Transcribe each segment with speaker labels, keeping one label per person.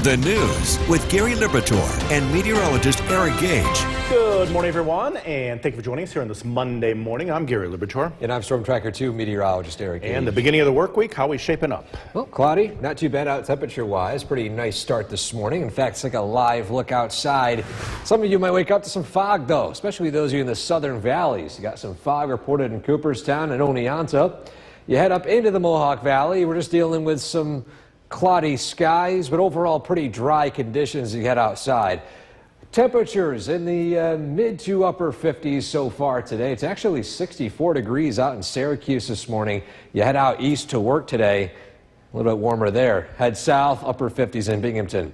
Speaker 1: The news with Gary Liberatore and meteorologist Eric Gage.
Speaker 2: Good morning, everyone, and thank you for joining us here on this Monday morning. I'm Gary Liberatore.
Speaker 3: And I'm Storm Tracker 2 meteorologist Eric Gage.
Speaker 2: And the beginning of the work week, how are we shaping up?
Speaker 3: Well, cloudy, not too bad out temperature-wise. Pretty nice start this morning. In fact, it's like a live look outside. Some of you might wake up to some fog, though, especially those of you in the southern valleys. You got some fog reported in Cooperstown and Oneonta. You head up into the Mohawk Valley. We're just dealing with some cloudy skies, but overall pretty dry conditions as you head outside. Temperatures in the mid to upper 50s so far today. It's actually 64 degrees out in Syracuse this morning. You head out east to work today, a little bit warmer there. Head south, upper 50s in Binghamton.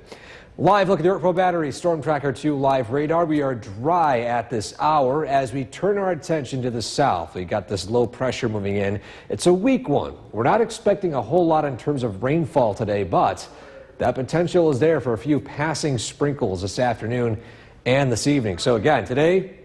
Speaker 3: Live look at the Dirt Pro Battery Storm Tracker 2 live radar. We are dry at this hour as we turn our attention to the south. We got this low pressure moving in. It's a weak one. We're not expecting a whole lot in terms of rainfall today, but that potential is there for a few passing sprinkles this afternoon and this evening. So again, today,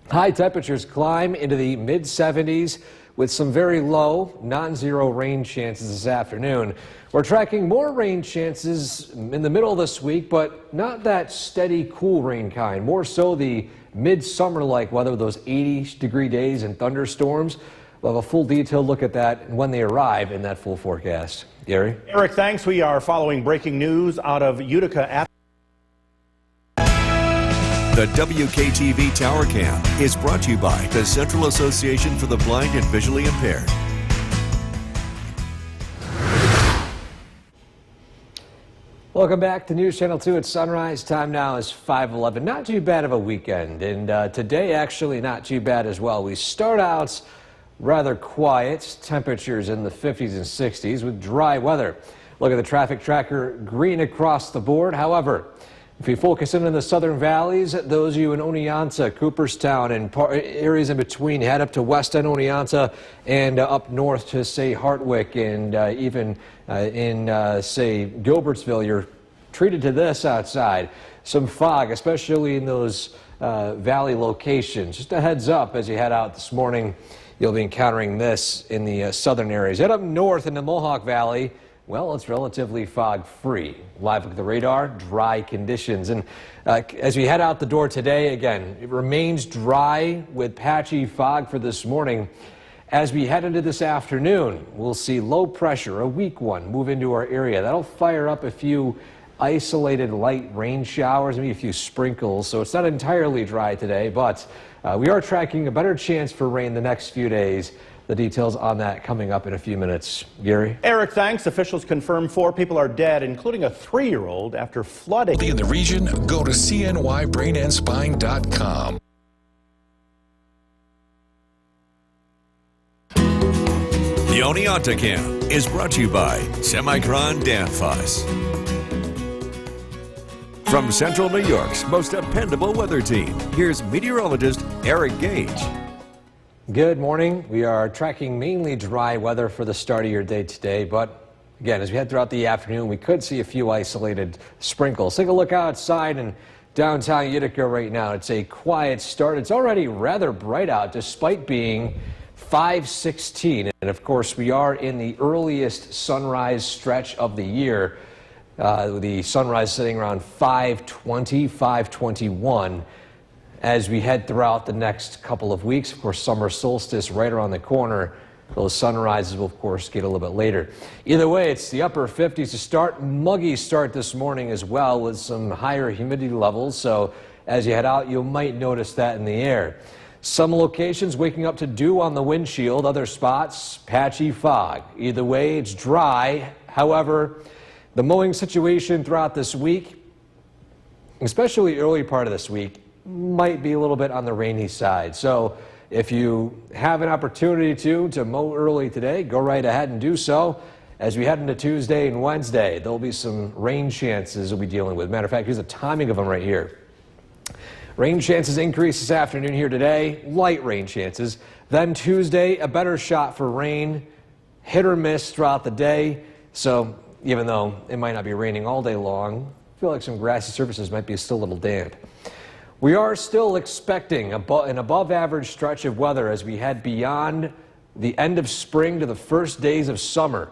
Speaker 3: high temperatures climb into the mid 70s with some very low, non-zero rain chances this afternoon. We're tracking more rain chances in the middle of this week, but not that steady, cool rain kind. More so the midsummer-like weather with those 80-degree days and thunderstorms. We'll have a full detailed look at that when they arrive in that full forecast. Gary?
Speaker 2: Eric, thanks. We are following breaking news out of Utica.
Speaker 1: The WKTV Tower Cam is brought to you by the Central Association for the Blind and Visually Impaired.
Speaker 3: Welcome back to News Channel 2 at sunrise. Time now is 5:11. Not too bad of a weekend, and today actually not too bad as well. We start out rather quiet, temperatures in the 50s and 60s with dry weather. Look at the traffic tracker, green across the board. However, if you focus in on the southern valleys, those of you in Oneonta, Cooperstown, and areas in between, head up to West End Oneonta and up north to, say, Hartwick and even in, say, Gilbertsville, you're treated to this outside. Some fog, especially in those valley locations. Just a heads up as you head out this morning, you'll be encountering this in the southern areas. Head up north in the Mohawk Valley. Well, it's relatively fog-free. Live look at the radar, dry conditions. And as we head out the door today, again, it remains dry with patchy fog for this morning. As we head into this afternoon, we'll see low pressure, a weak one, move into our area. That'll fire up a few isolated light rain showers, maybe a few sprinkles. So it's not entirely dry today, but we are tracking a better chance for rain the next few days. The details on that coming up in a few minutes. Gary?
Speaker 2: Eric, thanks. Officials confirm 4 people are dead, including a 3-year-old after flooding.
Speaker 4: In the region, go to cnybrainandspine.com.
Speaker 1: The Oneonta Cam is brought to you by Semicron Danfoss. From Central New York's most dependable weather team, here's meteorologist Eric Gage.
Speaker 3: Good morning. We are tracking mainly dry weather for the start of your day today, but again, as we head throughout the afternoon, we could see a few isolated sprinkles. Take a look outside in downtown Utica right now. It's a quiet start. It's already rather bright out despite being 5:16, and of course we are in the earliest sunrise stretch of the year. The sunrise sitting around 5:20, 5:21. As we head throughout the next couple of weeks, of course, summer solstice right around the corner. Those sunrises will, of course, get a little bit later. Either way, it's the upper 50s to start. Muggy start this morning as well with some higher humidity levels. So as you head out, you might notice that in the air. Some locations waking up to dew on the windshield. Other spots, patchy fog. Either way, it's dry. However, the mowing situation throughout this week, especially early part of this week, might be a little bit on the rainy side. So if you have an opportunity to mow early today, go right ahead and do so. As we head into Tuesday and Wednesday, there'll be some rain chances we'll be dealing with. Matter of fact, here's the timing of them right here. Rain chances increase this afternoon here today, light rain chances. Then Tuesday, a better shot for rain, hit or miss throughout the day. So even though it might not be raining all day long, I feel like some grassy surfaces might be still a little damp. We are still expecting an above-average stretch of weather as we head beyond the end of spring to the first days of summer.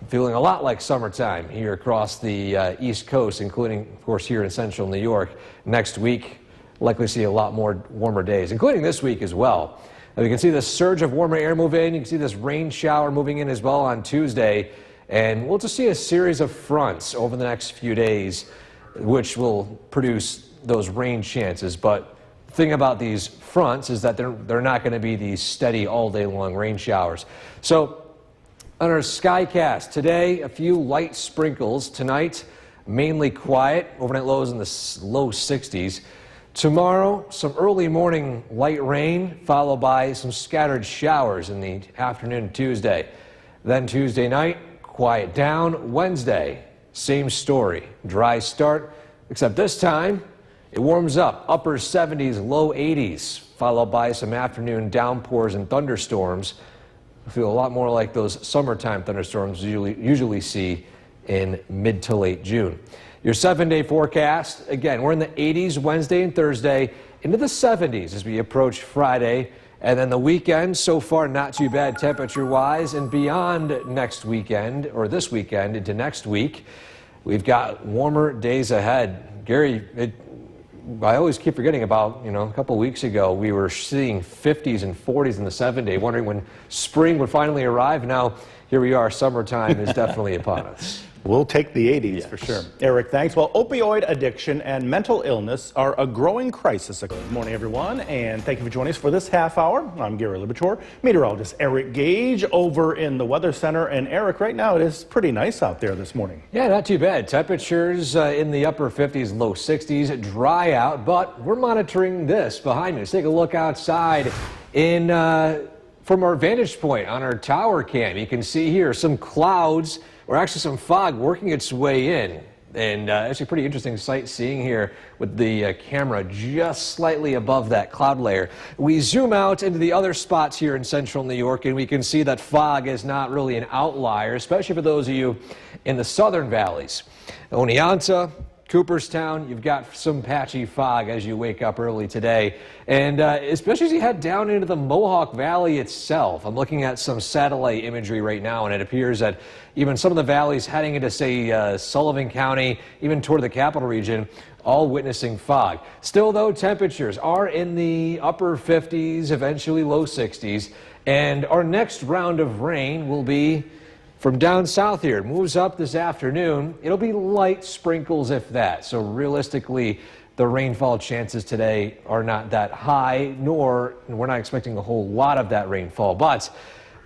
Speaker 3: feeling a lot like summertime here across the East Coast, including, of course, here in central New York. Next week, likely see a lot more warmer days, including this week as well. Now, you can see this surge of warmer air move in. You can see this rain shower moving in as well on Tuesday. And we'll just see a series of fronts over the next few days, which will produce those rain chances. But the thing about these fronts is that they're not going to be these steady all day long rain showers. So on our Skycast today, a few light sprinkles. Tonight, mainly quiet, overnight lows in the low 60s. Tomorrow, some early morning light rain, followed by some scattered showers in the afternoon Tuesday. Then Tuesday night, quiet down. Wednesday, same story. Dry start, except this time it warms up. Upper 70s, low 80s, followed by some afternoon downpours and thunderstorms. I feel a lot more like those summertime thunderstorms you usually see in mid to late June. Your 7-day forecast, again, we're in the 80s Wednesday and Thursday, into the 70s as we approach Friday. And then the weekend, so far not too bad temperature-wise. And beyond next weekend, or this weekend into next week, we've got warmer days ahead. Gary, I always keep forgetting about, a couple weeks ago, we were seeing 50s and 40s in the 7-day, wondering when spring would finally arrive. Now, here we are, summertime is definitely upon us.
Speaker 2: We'll take the 80s for sure. Eric, thanks. Well, opioid addiction and mental illness are a growing crisis. Good morning, everyone, and thank you for joining us for this half hour. I'm Gary Libitor, meteorologist Eric Gage over in the Weather Center. And Eric, right now it is pretty nice out there this morning. Yeah, not too bad. Temperatures in the upper 50s, low 60s, dry out, but we're monitoring this behind me. Let's take a look outside from our vantage point on our tower cam. You can see here some clouds, or actually some fog working its way in. And actually pretty interesting sight seeing here with the camera just slightly above that cloud layer. We zoom out into the other spots here in central New York, and we can see that fog is not really an outlier, especially for those of you in the southern valleys. Oneonta, Cooperstown, you've got some patchy fog as you wake up early today. And especially as you head down into the Mohawk Valley itself. I'm looking at some satellite imagery right now, and it appears that even some of the valleys heading into, say, Sullivan County, even toward the capital region, all witnessing fog. Still, though, temperatures are in the upper 50s, eventually low 60s. And our next round of rain will be from down south here. It moves up this afternoon. It'll be light sprinkles, if that. So realistically, the rainfall chances today are not that high, nor we're not expecting a whole lot of that rainfall. But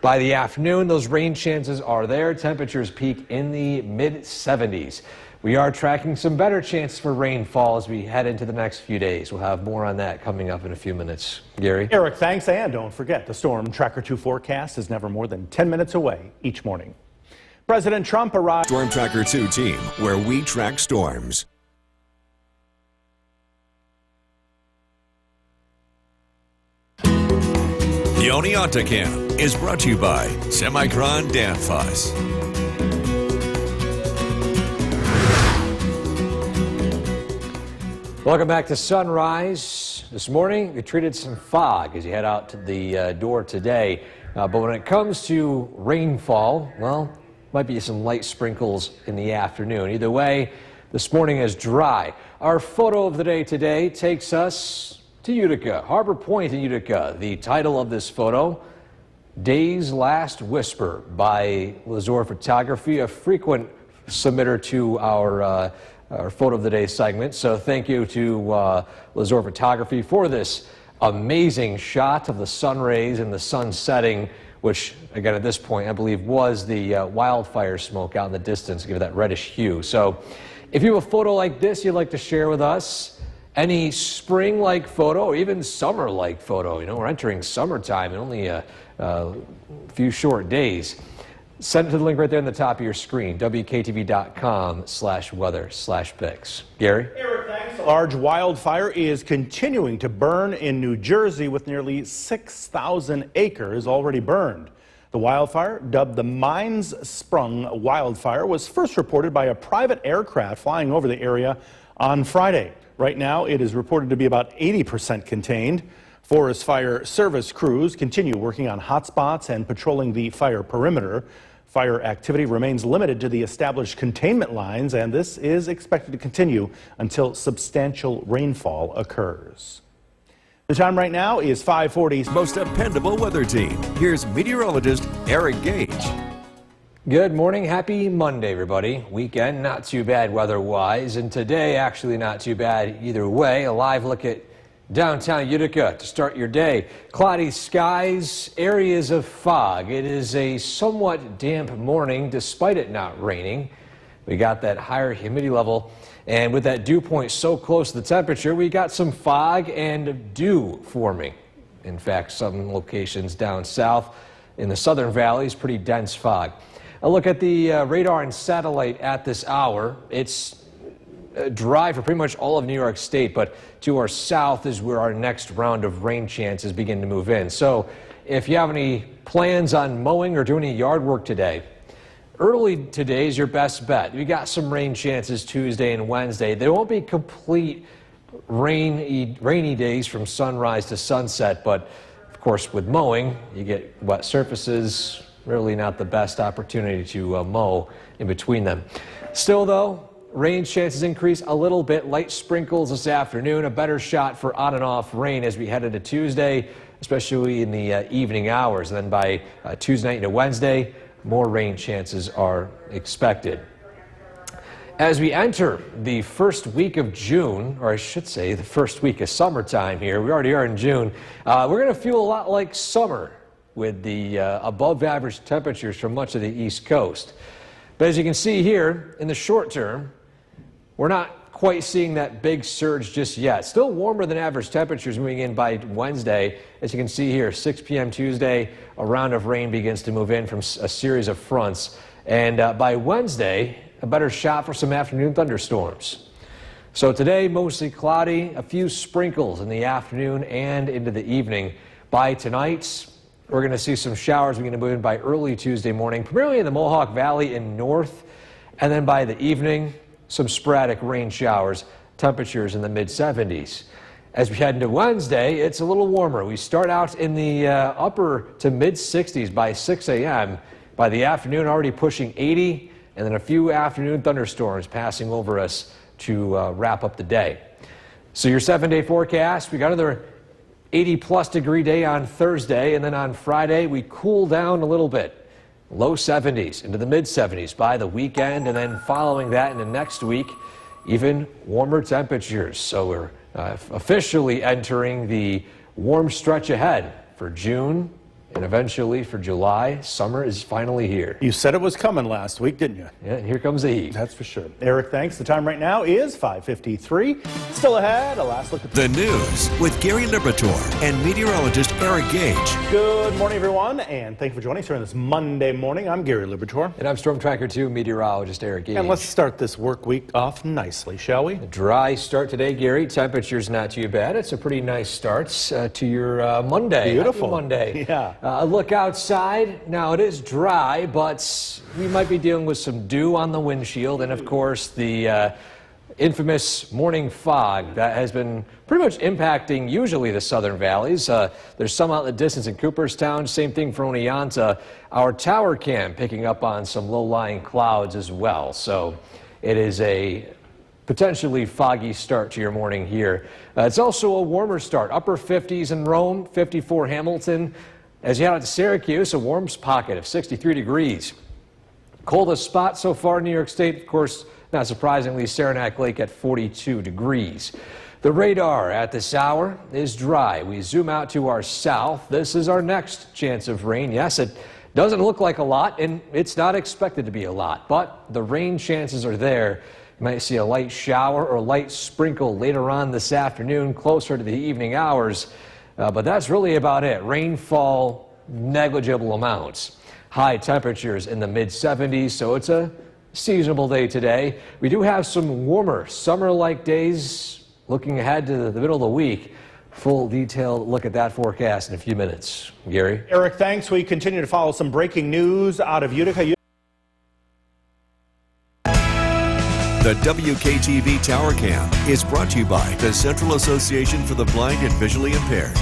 Speaker 2: by the afternoon, those rain chances are there. Temperatures peak in the mid-70s. We are tracking some better chances for rainfall as we head into the next few days. We'll have more on that coming up in a few minutes. Gary? Eric, thanks. And don't forget, the Storm Tracker 2 forecast is never more than 10 minutes away each morning. President Trump arrived.
Speaker 1: Storm Tracker 2 team, where we track storms. The Oneonta Cam is brought to you by Semicron Danfoss.
Speaker 3: Welcome back to Sunrise. This morning, we treated some fog as you head out to the door today. But when it comes to rainfall, well, might be some light sprinkles in the afternoon. Either way, this morning is dry. Our photo of the day today takes us to Utica, Harbor Point in Utica. The title of this photo, Day's Last Whisper by Lazor Photography, a frequent submitter to our photo of the day segment. So thank you to Lazor Photography for this amazing shot of the sun rays and the sun setting, which again at this point I believe was the wildfire smoke out in the distance, give it that reddish hue. So if you have a photo like this you'd like to share with us, any spring-like photo or even summer-like photo, we're entering summertime in only a few short days, send it to the link right there on the top of your screen, WKTV.com/weather/pics. Gary?
Speaker 2: Eric, thanks. A large wildfire is continuing to burn in New Jersey with nearly 6,000 acres already burned. The wildfire, dubbed the Mines Sprung wildfire, was first reported by a private aircraft flying over the area on Friday. Right now, it is reported to be about 80% contained. Forest Fire Service crews continue working on hotspots and patrolling the fire perimeter. Fire activity remains limited to the established containment lines, and this is expected to continue until substantial rainfall occurs. The time right now is 5:40.
Speaker 1: Most dependable weather team. Here's meteorologist Eric Gage.
Speaker 3: Good morning. Happy Monday, everybody. Weekend, not too bad weather-wise, and today actually not too bad either way. A live look at downtown Utica to start your day. Cloudy skies, areas of fog. It is a somewhat damp morning despite it not raining. We got that higher humidity level, and with that dew point so close to the temperature, we got some fog and dew forming. In fact, some locations down south in the southern valleys, pretty dense fog. A look at the radar and satellite at this hour. It's dry for pretty much all of New York State, but to our south is where our next round of rain chances begin to move in. So if you have any plans on mowing or doing any yard work today, early today is your best bet. We got some rain chances Tuesday and Wednesday. There won't be complete rainy days from sunrise to sunset, but of course with mowing, you get wet surfaces, really not the best opportunity to mow in between them. Still though, rain chances increase a little bit. Light sprinkles this afternoon, a better shot for on and off rain as we head into Tuesday, especially in the evening hours. And then by Tuesday night into Wednesday, more rain chances are expected. As we enter the first week of June, or I should say the first week of summertime here, we already are in June, we're going to feel a lot like summer with the above average temperatures from much of the East Coast. But as you can see here, in the short term, we're not quite seeing that big surge just yet. Still warmer than average temperatures moving in by Wednesday. As you can see here, 6 p.m. Tuesday, a round of rain begins to move in from a series of fronts. And by Wednesday, a better shot for some afternoon thunderstorms. So today, mostly cloudy, a few sprinkles in the afternoon and into the evening. By tonight, we're going to see some showers beginning to move in by early Tuesday morning, primarily in the Mohawk Valley and north. And then by the evening, some sporadic rain showers, temperatures in the mid-70s. As we head into Wednesday, it's a little warmer. We start out in the upper to mid-60s by 6 a.m. By the afternoon, already pushing 80, and then a few afternoon thunderstorms passing over us to wrap up the day. So your 7-day forecast, we got another 80-plus degree day on Thursday, and then on Friday, we cool down a little bit. Low 70s into the mid-70s by the weekend, and then following that into next week, even warmer temperatures. So we're officially entering the warm stretch ahead for June and eventually for July. Summer is finally here.
Speaker 2: You said it was coming last week, didn't you?
Speaker 3: Yeah, and here comes the heat.
Speaker 2: That's for sure. Eric, thanks. The time right now is 5:53. Still ahead, a last look at
Speaker 1: The news with Gary Liberatore and meteorologist Eric Gage.
Speaker 2: Good morning, everyone, and thank you for joining us here on this Monday morning. I'm Gary Liberatore.
Speaker 3: And I'm Storm Tracker 2 meteorologist Eric Gage.
Speaker 2: And let's start this work week off nicely, shall we?
Speaker 3: A dry start today, Gary. Temperature's not too bad. It's a pretty nice start to your Monday.
Speaker 2: Beautiful.
Speaker 3: Happy Monday.
Speaker 2: Yeah.
Speaker 3: Look outside. Now, it is dry, but we might be dealing with some dew on the windshield and, of course, the infamous morning fog that has been pretty much impacting usually the southern valleys. There's some out in the distance in Cooperstown. Same thing for Oneonta. Our tower cam picking up on some low-lying clouds as well. So it is a potentially foggy start to your morning here. It's also a warmer start. Upper 50s in Rome, 54 Hamilton. As you head out to Syracuse, a warm pocket of 63 degrees. Coldest spot so far in New York State, of course, not surprisingly, Saranac Lake at 42 degrees. The radar at this hour is dry. We zoom out to our south. This is our next chance of rain. Yes, it doesn't look like a lot, and it's not expected to be a lot, but the rain chances are there. You might see a light shower or light sprinkle later on this afternoon, closer to the evening hours. But that's really about it. Rainfall, negligible amounts. High temperatures in the mid-70s, so it's a seasonable day today. We do have some warmer summer-like days looking ahead to the middle of the week. Full detailed look at that forecast in a few minutes. Gary?
Speaker 2: Eric, thanks. We continue to follow some breaking news out of Utica.
Speaker 1: The WKTV Tower Cam is brought to you by the Central Association for the Blind and Visually Impaired.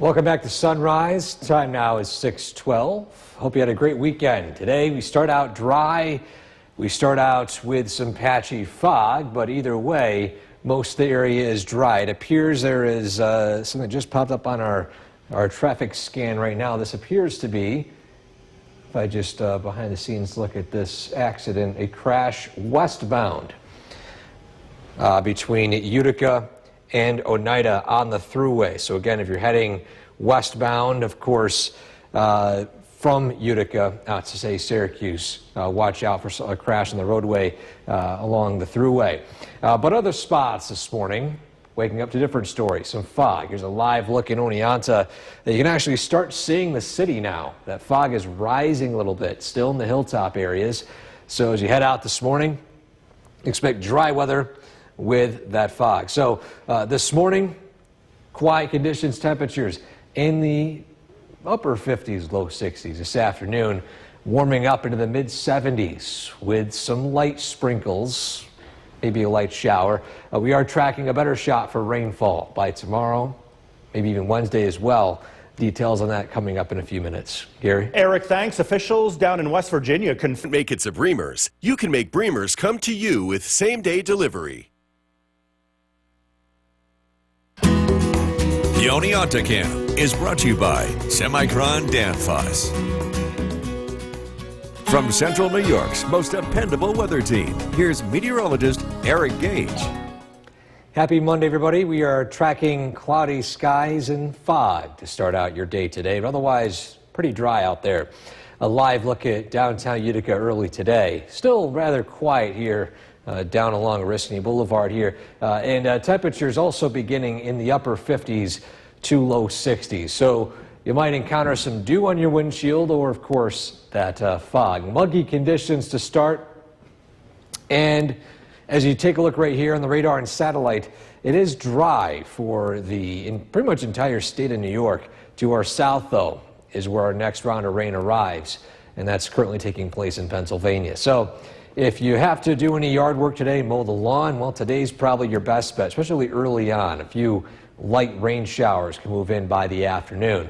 Speaker 3: Welcome back to Sunrise. Time now is 6:12. Hope you had a great weekend. Today we start out dry. We start out with some patchy fog, but either way, most of the area is dry. It appears there is something that just popped up on our traffic scan right now. This appears to be, if I just behind the scenes look at this accident, a crash westbound between Utica and Oneida on the thruway. So again, if you're heading westbound, of course, from Utica out to, say, Syracuse, watch out for a crash on the roadway along the thruway. But other spots this morning, waking up to different stories, some fog. Here's a live look in Oneonta. You can actually start seeing the city now. That fog is rising a little bit, still in the hilltop areas. So as you head out this morning, expect dry weather with that fog. So this morning, quiet conditions, temperatures in the upper 50s, low 60s. This afternoon, warming up into the mid 70s with some light sprinkles, maybe a light shower. We are tracking a better shot for rainfall by tomorrow, maybe even Wednesday as well. Details on that coming up in a few minutes. Gary?
Speaker 2: Eric, thanks. Officials down in West Virginia
Speaker 1: Make it a Bremer's. You can make Bremer's come to you with same-day delivery. The Oneonta Cam is brought to you by Semicron Danfoss. From Central New York's most dependable weather team, here's meteorologist Eric Gage.
Speaker 3: Happy Monday, everybody. We are tracking cloudy skies and fog to start out your day today, but otherwise pretty dry out there. A live look at downtown Utica early today. Still rather quiet here down along Oriskany Boulevard here. And temperatures also beginning in the upper 50s to low 60s. So you might encounter some dew on your windshield or, of course, that fog. Muggy conditions to start. And as you take a look right here on the radar and satellite, it is dry for the pretty much entire state of New York. To our south, though, is where our next round of rain arrives, and that's currently taking place in Pennsylvania. So if you have to do any yard work today, mow the lawn, well, today's probably your best bet, especially early on. A few light rain showers can move in by the afternoon.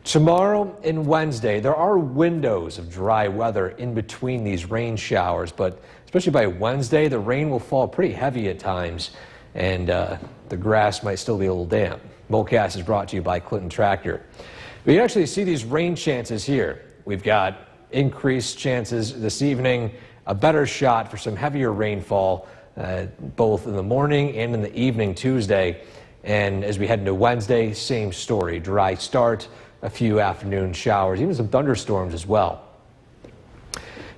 Speaker 3: Tomorrow and Wednesday, there are windows of dry weather in between these rain showers, but especially by Wednesday, the rain will fall pretty heavy at times, and the grass might still be a little damp. MoCast is brought to you by Clinton Tractor. We can actually see these rain chances here. We've got increased chances this evening, a better shot for some heavier rainfall, both in the morning and in the evening Tuesday. And as we head into Wednesday, same story, dry start, a few afternoon showers, even some thunderstorms as well.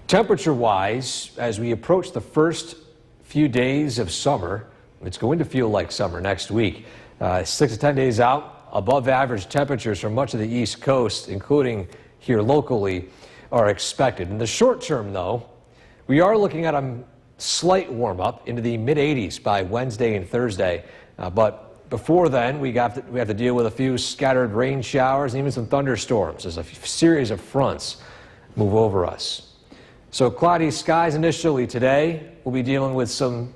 Speaker 3: Temperature-wise, as we approach the first few days of summer, it's going to feel like summer next week. 6 to 10 days out, above average temperatures for much of the East Coast, including here locally, are expected. In the short term, though, we are looking at a slight warm-up into the mid-80s by Wednesday and Thursday, but before then, we have to deal with a few scattered rain showers and even some thunderstorms as a series of fronts move over us. So cloudy skies initially today. We'll be dealing with some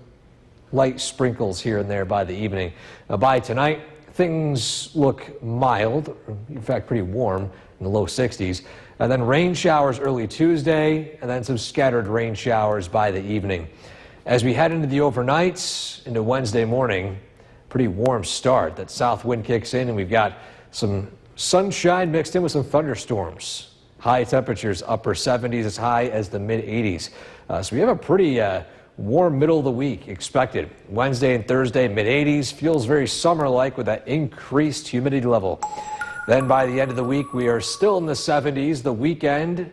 Speaker 3: light sprinkles here and there by the evening. By tonight, things look mild, in fact pretty warm in the low 60s. And then rain showers early Tuesday, and then some scattered rain showers by the evening. As we head into the overnights, into Wednesday morning, pretty warm start. That south wind kicks in, and we've got some sunshine mixed in with some thunderstorms. High temperatures, upper 70s, as high as the mid 80s. So we have a pretty warm middle of the week expected. Wednesday and Thursday, mid 80s. Feels very summer-like with that increased humidity level. Then by the end of the week, we are still in the 70s. The weekend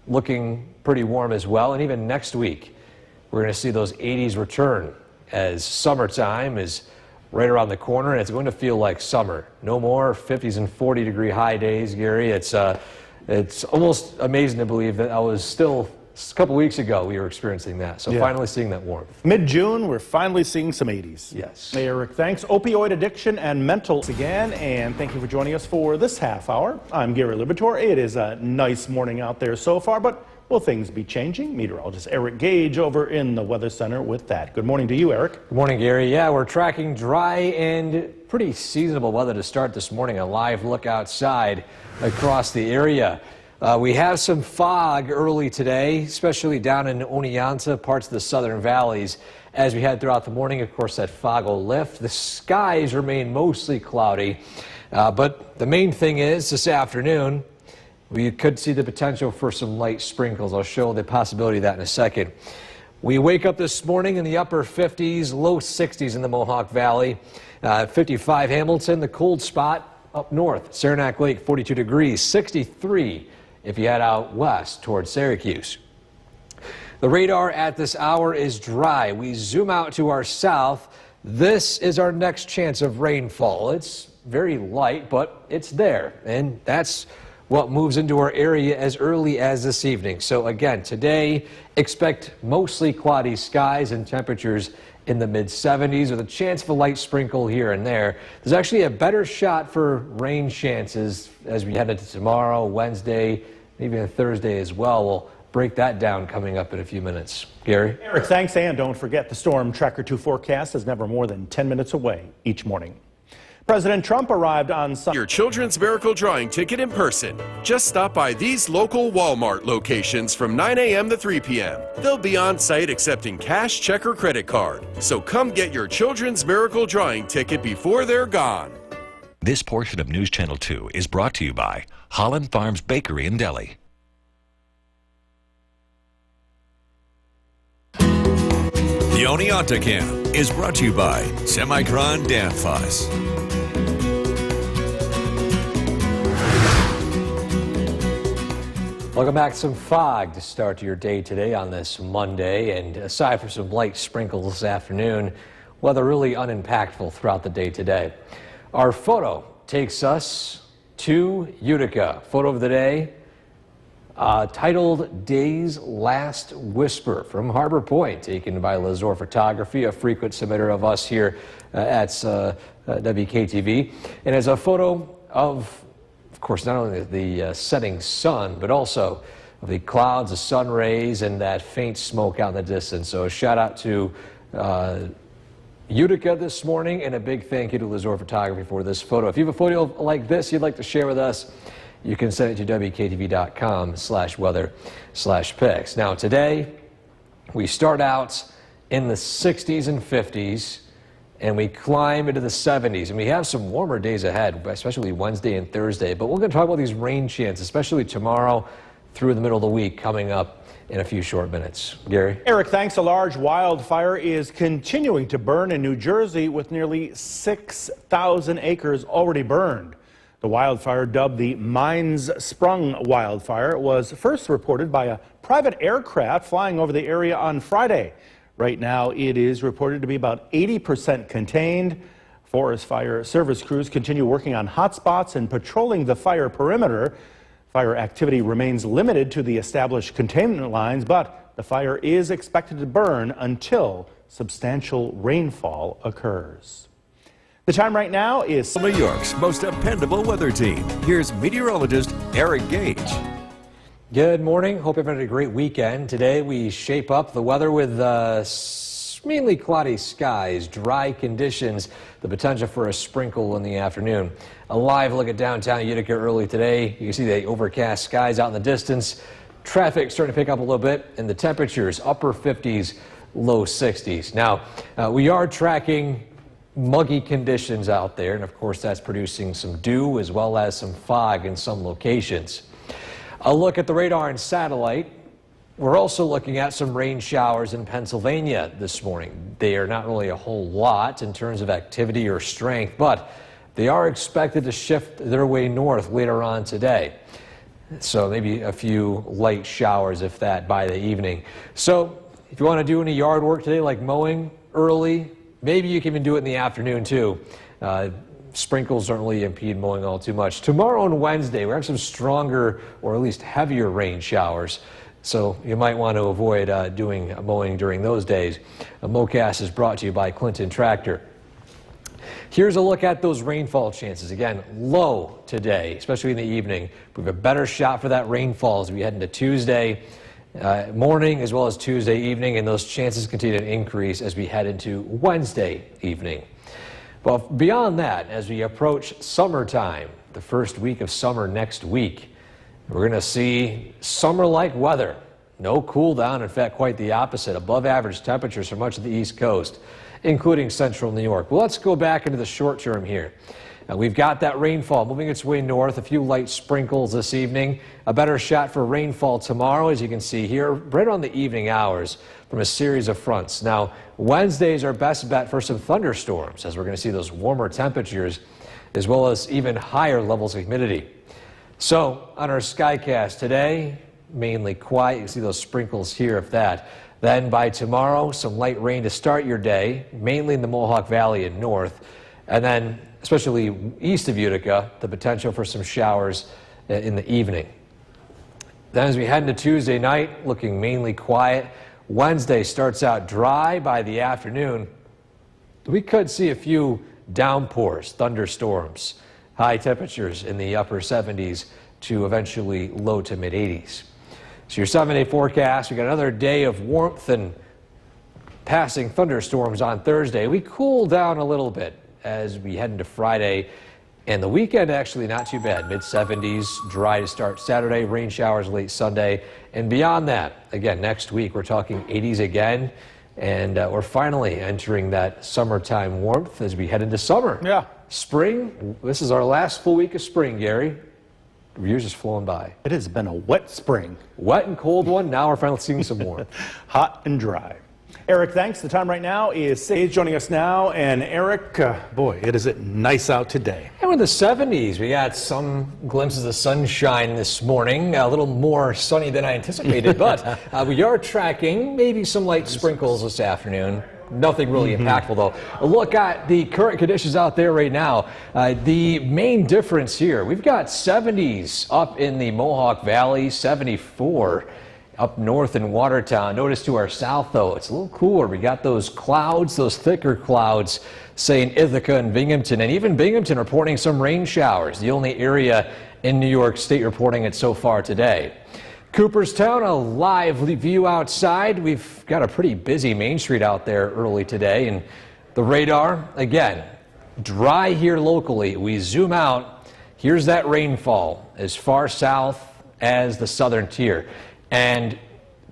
Speaker 3: looking pretty warm as well. And even next week, we're going to see those 80s return as summertime is right around the corner, and it's going to feel like summer. No more 50s and 40-degree high days, Gary. It's almost amazing to believe that I was still, a couple weeks ago, we were experiencing that. So finally seeing that warmth.
Speaker 2: Mid-June, we're finally seeing some 80s.
Speaker 3: Yes.
Speaker 2: Eric, thanks. Opioid addiction and mental again, and thank you for joining us for this half hour. I'm Gary Libator. It is a nice morning out there so far, but will things be changing? Meteorologist Eric Gage over in the Weather Center with that. Good morning to you, Eric.
Speaker 3: Good morning, Gary. Yeah, we're tracking dry and pretty seasonable weather to start this morning. A live look outside across the area. We have some fog early today, especially down in Oneonta, parts of the southern valleys. As we head throughout the morning, of course, that fog will lift. The skies remain mostly cloudy, but the main thing is this afternoon, we could see the potential for some light sprinkles. I'll show the possibility of that in a second. We wake up this morning in the upper 50s, low 60s in the Mohawk Valley. 55 Hamilton, the cold spot up north. Saranac Lake, 42 degrees, 63 if you head out west towards Syracuse. The radar at this hour is dry. We zoom out to our south. This is our next chance of rainfall. It's very light, but it's there, and that's what moves into our area as early as this evening. So again, today, expect mostly cloudy skies and temperatures in the mid-70s with a chance of a light sprinkle here and there. There's actually a better shot for rain chances as we head into tomorrow, Wednesday, maybe Thursday as well. We'll break that down coming up in a few minutes. Gary?
Speaker 2: Eric, thanks, and don't forget the Storm Tracker 2 forecast is never more than 10 minutes away each morning. President Trump arrived on Sunday.
Speaker 4: Your Children's Miracle Drawing ticket in person. Just stop by these local Walmart locations from 9 a.m. to 3 p.m. They'll be on site accepting cash, check, or credit card. So come get your Children's Miracle Drawing ticket before they're gone.
Speaker 5: This portion of News Channel 2 is brought to you by Holland Farms Bakery in Delhi.
Speaker 1: The Oneonta Camp is brought to you by Semicron Danfoss.
Speaker 3: Welcome back. Some fog to start your day today on this Monday, and aside from some light sprinkles this afternoon, weather really unimpactful throughout the day today. Our photo takes us to Utica. Photo of the day titled Day's Last Whisper from Harbor Point, taken by Lazor Photography, a frequent submitter of us here at WKTV. And it's a photo of course, not only the setting sun, but also the clouds, the sun rays, and that faint smoke out in the distance. So a shout out to Utica this morning, and a big thank you to Lazor Photography for this photo. If you have a photo like this you'd like to share with us, you can send it to WKTV.com/weather/pics. Now today, we start out in the 60s and 50s, and we climb into the 70s, and we have some warmer days ahead, especially Wednesday and Thursday. But we're going to talk about these rain chances, especially tomorrow through the middle of the week, coming up in a few short minutes. Gary?
Speaker 2: Eric, thanks. A large wildfire is continuing to burn in New Jersey with nearly 6,000 acres already burned. The wildfire, dubbed the Mines Sprung wildfire, was first reported by a private aircraft flying over the area on Friday. Right now, it is reported to be about 80% contained. Forest Fire Service crews continue working on hotspots and patrolling the fire perimeter. Fire activity remains limited to the established containment lines, but the fire is expected to burn until substantial rainfall occurs. The time right now is
Speaker 1: New York's most dependable weather team. Here's meteorologist Eric Gage.
Speaker 3: Good morning. Hope everyone had a great weekend. Today we shape up the weather with mainly cloudy skies, dry conditions, the potential for a sprinkle in the afternoon. A live look at downtown Utica early today. You can see the overcast skies out in the distance. Traffic starting to pick up a little bit, and the temperatures upper 50s, low 60s. Now, we are tracking muggy conditions out there, and of course that's producing some dew as well as some fog in some locations. A look at the radar and satellite. We're also looking at some rain showers in Pennsylvania this morning. They are not really a whole lot in terms of activity or strength, but they are expected to shift their way north later on today. So maybe a few light showers, if that, by the evening. So if you want to do any yard work today, like mowing early, maybe you can even do it in the afternoon too. Sprinkles don't really impede mowing all too much. Tomorrow and Wednesday, we have some stronger or at least heavier rain showers. So you might want to avoid doing mowing during those days. MoCast is brought to you by Clinton Tractor. Here's a look at those rainfall chances. Again, low today, especially in the evening. We have a better shot for that rainfall as we head into Tuesday. morning as well as Tuesday evening, and those chances continue to increase as we head into Wednesday evening. Well, beyond that, as we approach summertime, the first week of summer next week, we're going to see summer-like weather. No cool down, in fact, quite the opposite. Above average temperatures for much of the East Coast, including central New York. Well, let's go back into the short term here. We've got that rainfall moving its way north, a few light sprinkles this evening. A better shot for rainfall tomorrow, as you can see here, right on the evening hours from a series of fronts. Now, Wednesday is our best bet for some thunderstorms, as we're going to see those warmer temperatures, as well as even higher levels of humidity. So, on our Skycast today, mainly quiet. You see those sprinkles here, if that. Then by tomorrow, some light rain to start your day, mainly in the Mohawk Valley and north. And then, especially east of Utica, the potential for some showers in the evening. Then as we head into Tuesday night, looking mainly quiet. Wednesday starts out dry by the afternoon. We could see a few downpours, thunderstorms, high temperatures in the upper 70s to eventually low to mid 80s. So your 7-day forecast, we got another day of warmth and passing thunderstorms on Thursday. We cool down a little bit as we head into Friday, and the weekend actually not too bad. Mid-70s, dry to start Saturday, rain showers late Sunday, and beyond that, again, next week we're talking 80s again, and we're finally entering that summertime warmth as we head into summer.
Speaker 2: Yeah.
Speaker 3: Spring, this is our last full week of spring, Gary. The years just flown by.
Speaker 2: It has been a wet spring.
Speaker 3: Wet and cold one, now we're finally seeing some warmth.
Speaker 2: Hot and dry. Eric, thanks. The time right now is 6 joining us now. And Eric, boy, it is nice out today.
Speaker 3: And in the 70s, we got some glimpses of sunshine this morning, a little more sunny than I anticipated, but we are tracking maybe some light sprinkles this afternoon. Nothing really impactful, though. A look at the current conditions out there right now. The main difference here, we've got 70s up in the Mohawk Valley, 74 up north in Watertown. Notice to our south, though, it's a little cooler. We got those clouds, those thicker clouds, say in Ithaca and Binghamton, and even Binghamton reporting some rain showers, the only area in New York State reporting it so far today. Cooperstown, a live view outside. We've got a pretty busy Main Street out there early today, and the radar, again, dry here locally. We zoom out, here's that rainfall as far south as the southern tier. And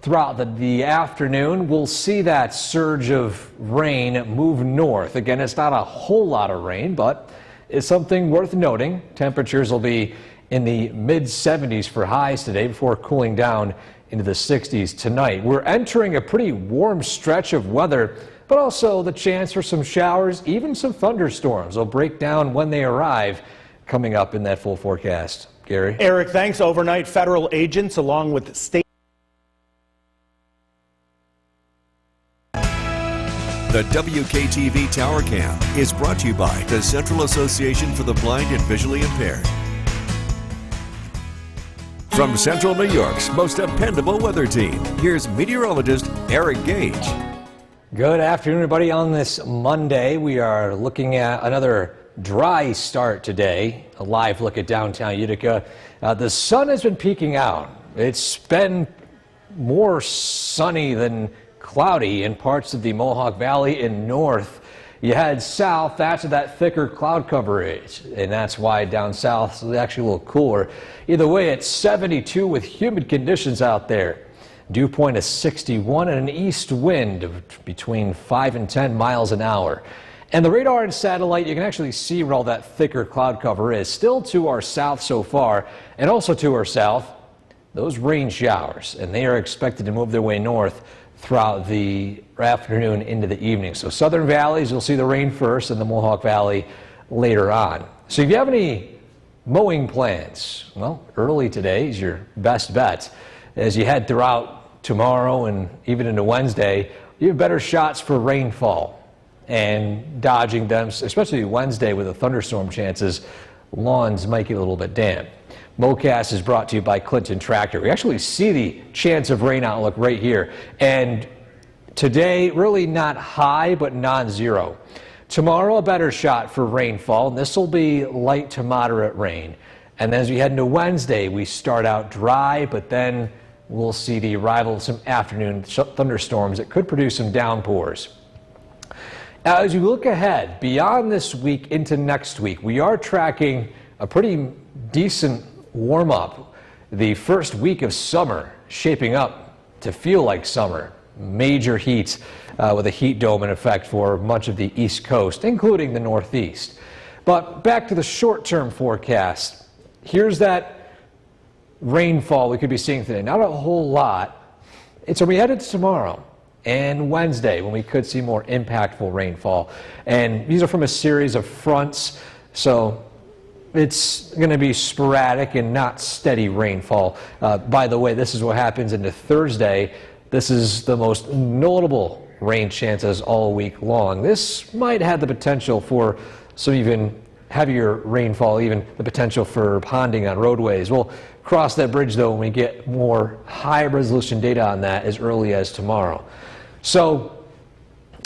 Speaker 3: throughout the afternoon, we'll see that surge of rain move north. Again, it's not a whole lot of rain, but it's something worth noting. Temperatures will be in the mid-70s for highs today before cooling down into the 60s tonight. We're entering a pretty warm stretch of weather, but also the chance for some showers, even some thunderstorms. They'll break down when they arrive, coming up in that full forecast. Gary?
Speaker 2: Eric, thanks. Overnight, federal agents along with state.
Speaker 1: The WKTV Tower Cam is brought to you by the Central Association for the Blind and Visually Impaired. From Central New York's most dependable weather team, here's meteorologist Eric Gage.
Speaker 3: Good afternoon, everybody. On this Monday, we are looking at another dry start today. A live look at downtown Utica. The sun has been peeking out. It's been more sunny than cloudy in parts of the Mohawk Valley and north. You head south, that's where that thicker cloud cover is, and that's why down south it's actually a little cooler. Either way, it's 72 with humid conditions out there. Dew point is 61 and an east wind of between 5 and 10 miles an hour. And the radar and satellite, you can actually see where all that thicker cloud cover is. Still to our south so far, and also to our south, those rain showers, and they are expected to move their way north throughout the afternoon into the evening. So southern valleys, you'll see the rain first, and the Mohawk Valley later on. So if you have any mowing plans, well, early today is your best bet. As you head throughout tomorrow and even into Wednesday, you have better shots for rainfall and dodging them, especially Wednesday with the thunderstorm chances. Lawns might get a little bit damp. MoCast is brought to you by Clinton Tractor. We actually see the chance of rain outlook right here. And today, really not high, but non-zero. Tomorrow, a better shot for rainfall. And this will be light to moderate rain. And then as we head into Wednesday, we start out dry, but then we'll see the arrival of some afternoon thunderstorms that could produce some downpours. As you look ahead beyond this week into next week, we are tracking a pretty decent warm-up. The first week of summer shaping up to feel like summer. Major heat with a heat dome in effect for much of the East Coast, including the Northeast. But back to the short-term forecast. Here's that rainfall we could be seeing today. Not a whole lot. It's we headed to tomorrow and Wednesday when we could see more impactful rainfall. And these are from a series of fronts, so it's going to be sporadic and not steady rainfall. By the way, this is what happens into Thursday. This is the most notable rain chances all week long. This might have the potential for some even heavier rainfall, even the potential for ponding on roadways. We'll cross that bridge, though, when we get more high-resolution data on that as early as tomorrow. So,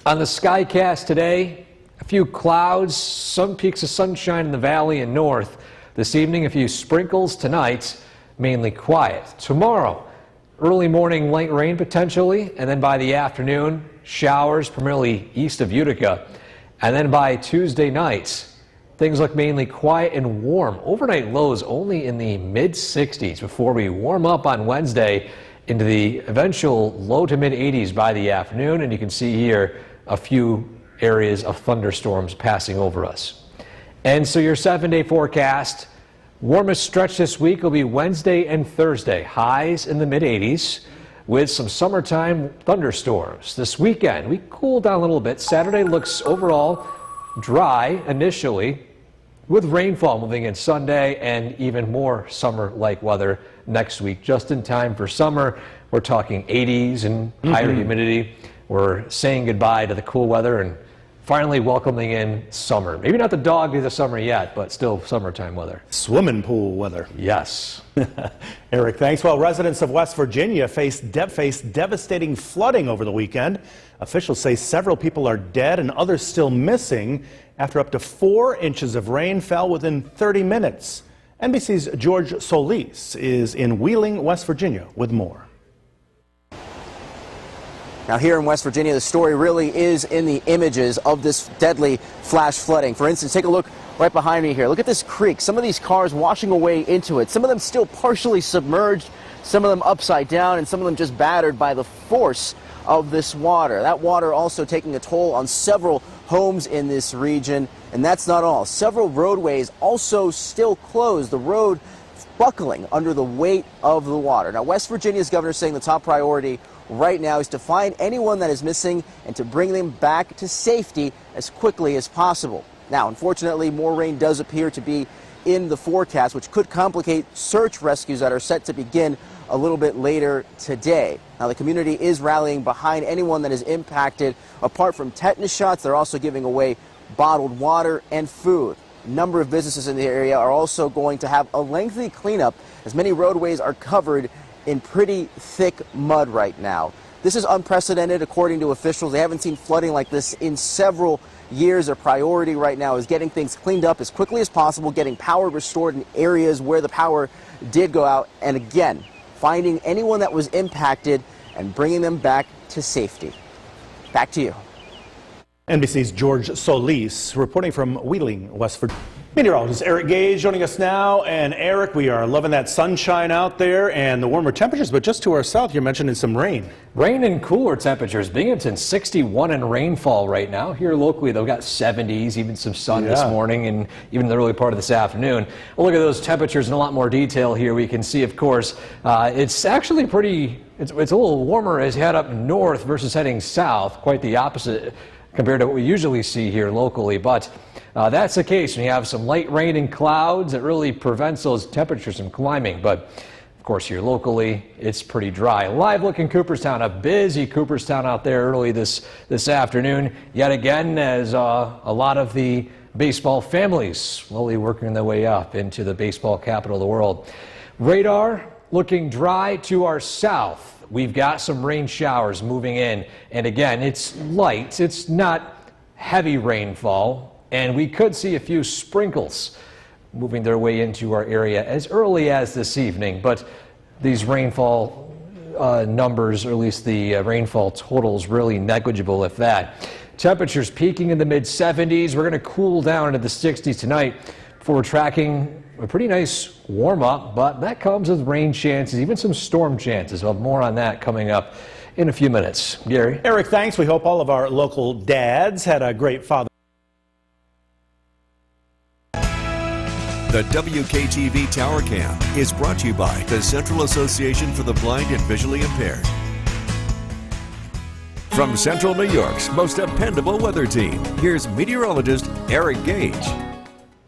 Speaker 3: on the Skycast today, a few clouds, some peaks of sunshine in the valley and north. This evening, a few sprinkles. Tonight, mainly quiet. Tomorrow, early morning light rain potentially, and then by the afternoon, showers primarily east of Utica. And then by Tuesday night, things look mainly quiet and warm. Overnight lows only in the mid-60s before we warm up on Wednesday into the eventual low to mid-80s by the afternoon. And you can see here a few areas of thunderstorms passing over us. And so your 7-day forecast, warmest stretch this week will be Wednesday and Thursday. Highs in the mid-80s with some summertime thunderstorms. This weekend, we cool down a little bit. Saturday looks overall dry initially, with rainfall moving in Sunday and even more summer-like weather next week. Just in time for summer, we're talking 80s and higher humidity. We're saying goodbye to the cool weather and finally welcoming in summer. Maybe not the dog of the summer yet, but still summertime weather.
Speaker 2: Swimming pool weather.
Speaker 3: Yes.
Speaker 2: Eric, thanks. Well, residents of West Virginia faced devastating flooding over the weekend. Officials say several people are dead and others still missing after up to 4 inches of rain fell within 30 minutes. NBC's George Solis is in Wheeling, West Virginia with more.
Speaker 6: Now here in West Virginia, the story really is in the images of this deadly flash flooding. For instance, take a look right behind me here. Look at this creek. Some of these cars washing away into it. Some of them still partially submerged, some of them upside down, and some of them just battered by the force of this water. That water also taking a toll on several homes in this region. And that's not all. Several roadways also still closed. The road buckling under the weight of the water. Now, West Virginia's governor saying the top priority right now is to find anyone that is missing and to bring them back to safety as quickly as possible. Now, unfortunately, more rain does appear to be in the forecast, which could complicate search rescues that are set to begin a little bit later today. Now, the community is rallying behind anyone that is impacted. Apart from tetanus shots, they're also giving away bottled water and food. A number of businesses in the area are also going to have a lengthy cleanup as many roadways are covered in pretty thick mud right now. This is unprecedented according to officials. They haven't seen flooding like this in several years. Their priority right now is getting things cleaned up as quickly as possible, getting power restored in areas where the power did go out, and again, finding anyone that was impacted and bringing them back to safety. Back to you.
Speaker 2: NBC's George Solis reporting from Wheeling, West Virginia. Meteorologist Eric Gage joining us now. And Eric, we are loving that sunshine out there and the warmer temperatures, but just to our south, you're mentioning some rain.
Speaker 3: Rain and cooler temperatures. Binghamton 61 in rainfall right now. Here locally, they've got 70s, even some sun this morning and even the early part of this afternoon. We'll look at those temperatures in a lot more detail here. We can see, of course, it's actually it's a little warmer as you head up north versus heading south. Quite the opposite compared to what we usually see here locally. But that's the case when you have some light rain and clouds. It really prevents those temperatures from climbing. But of course, here locally, it's pretty dry. Live look in Cooperstown, a busy Cooperstown out there early this afternoon. Yet again, as a lot of the baseball families slowly working their way up into the baseball capital of the world. Radar looking dry to our south. We've got some rain showers moving in. And again, it's light. It's not heavy rainfall. And we could see a few sprinkles moving their way into our area as early as this evening. But these rainfall numbers, or at least the rainfall totals, really negligible, if that. Temperatures peaking in the mid-70s. We're going to cool down into the 60s tonight before we're tracking a pretty nice warm-up, but that comes with rain chances, even some storm chances. We'll have more on that coming up in a few minutes. Gary?
Speaker 2: Eric, thanks. We hope all of our local dads had a great Father.
Speaker 1: The WKTV Tower Cam is brought to you by the Central Association for the Blind and Visually Impaired. From Central New York's most dependable weather team, here's meteorologist Eric Gage.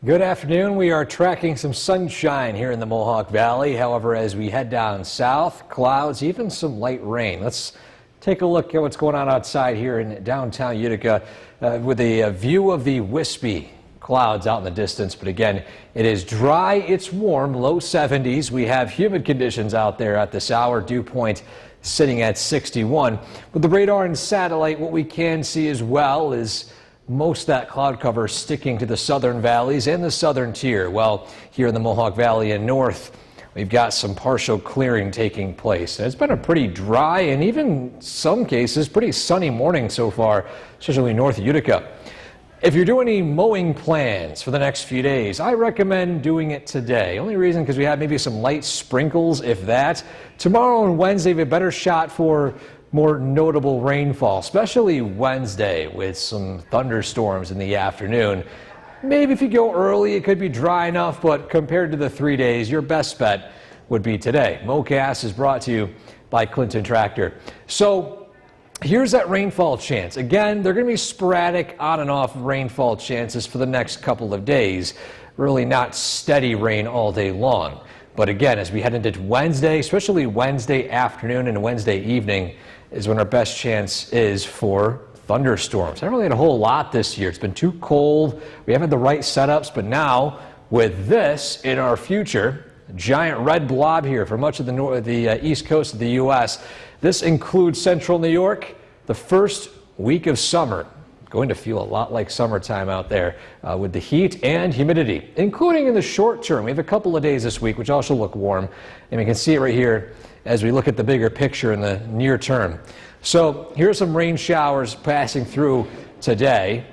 Speaker 3: Good afternoon. We are tracking some sunshine here in the Mohawk Valley. However, as we head down south, clouds, even some light rain. Let's take a look at what's going on outside here in downtown Utica with a view of the wispy clouds out in the distance. But again, it is dry, it's warm, low 70s. We have humid conditions out there at this hour. Dew point sitting at 61. With the radar and satellite, what we can see as well is most of that cloud cover sticking to the southern valleys and the southern tier. Well, here in the Mohawk Valley and north, we've got some partial clearing taking place. It's been a pretty dry and even some cases pretty sunny morning so far, especially north of Utica. If you're doing any mowing plans for the next few days, I recommend doing it today. Only reason because we have maybe some light sprinkles, if that. Tomorrow and Wednesday, we have a better shot for more notable rainfall, especially Wednesday with some thunderstorms in the afternoon. Maybe if you go early, it could be dry enough, but compared to the 3 days, your best bet would be today. MoCast is brought to you by Clinton Tractor. So here's that rainfall chance. Again, they're going to be sporadic on and off rainfall chances for the next couple of days. Really not steady rain all day long. But again, as we head into Wednesday, especially Wednesday afternoon and Wednesday evening, is when our best chance is for thunderstorms. I haven't really had a whole lot this year. It's been too cold. We haven't had the right setups, but now with this in our future, a giant red blob here for much of the east coast of the U.S. This includes central New York, the first week of summer. Going to feel a lot like summertime out there with the heat and humidity, including in the short term. We have a couple of days this week, which also look warm, and we can see it right here as we look at the bigger picture in the near term. So here's some rain showers passing through today.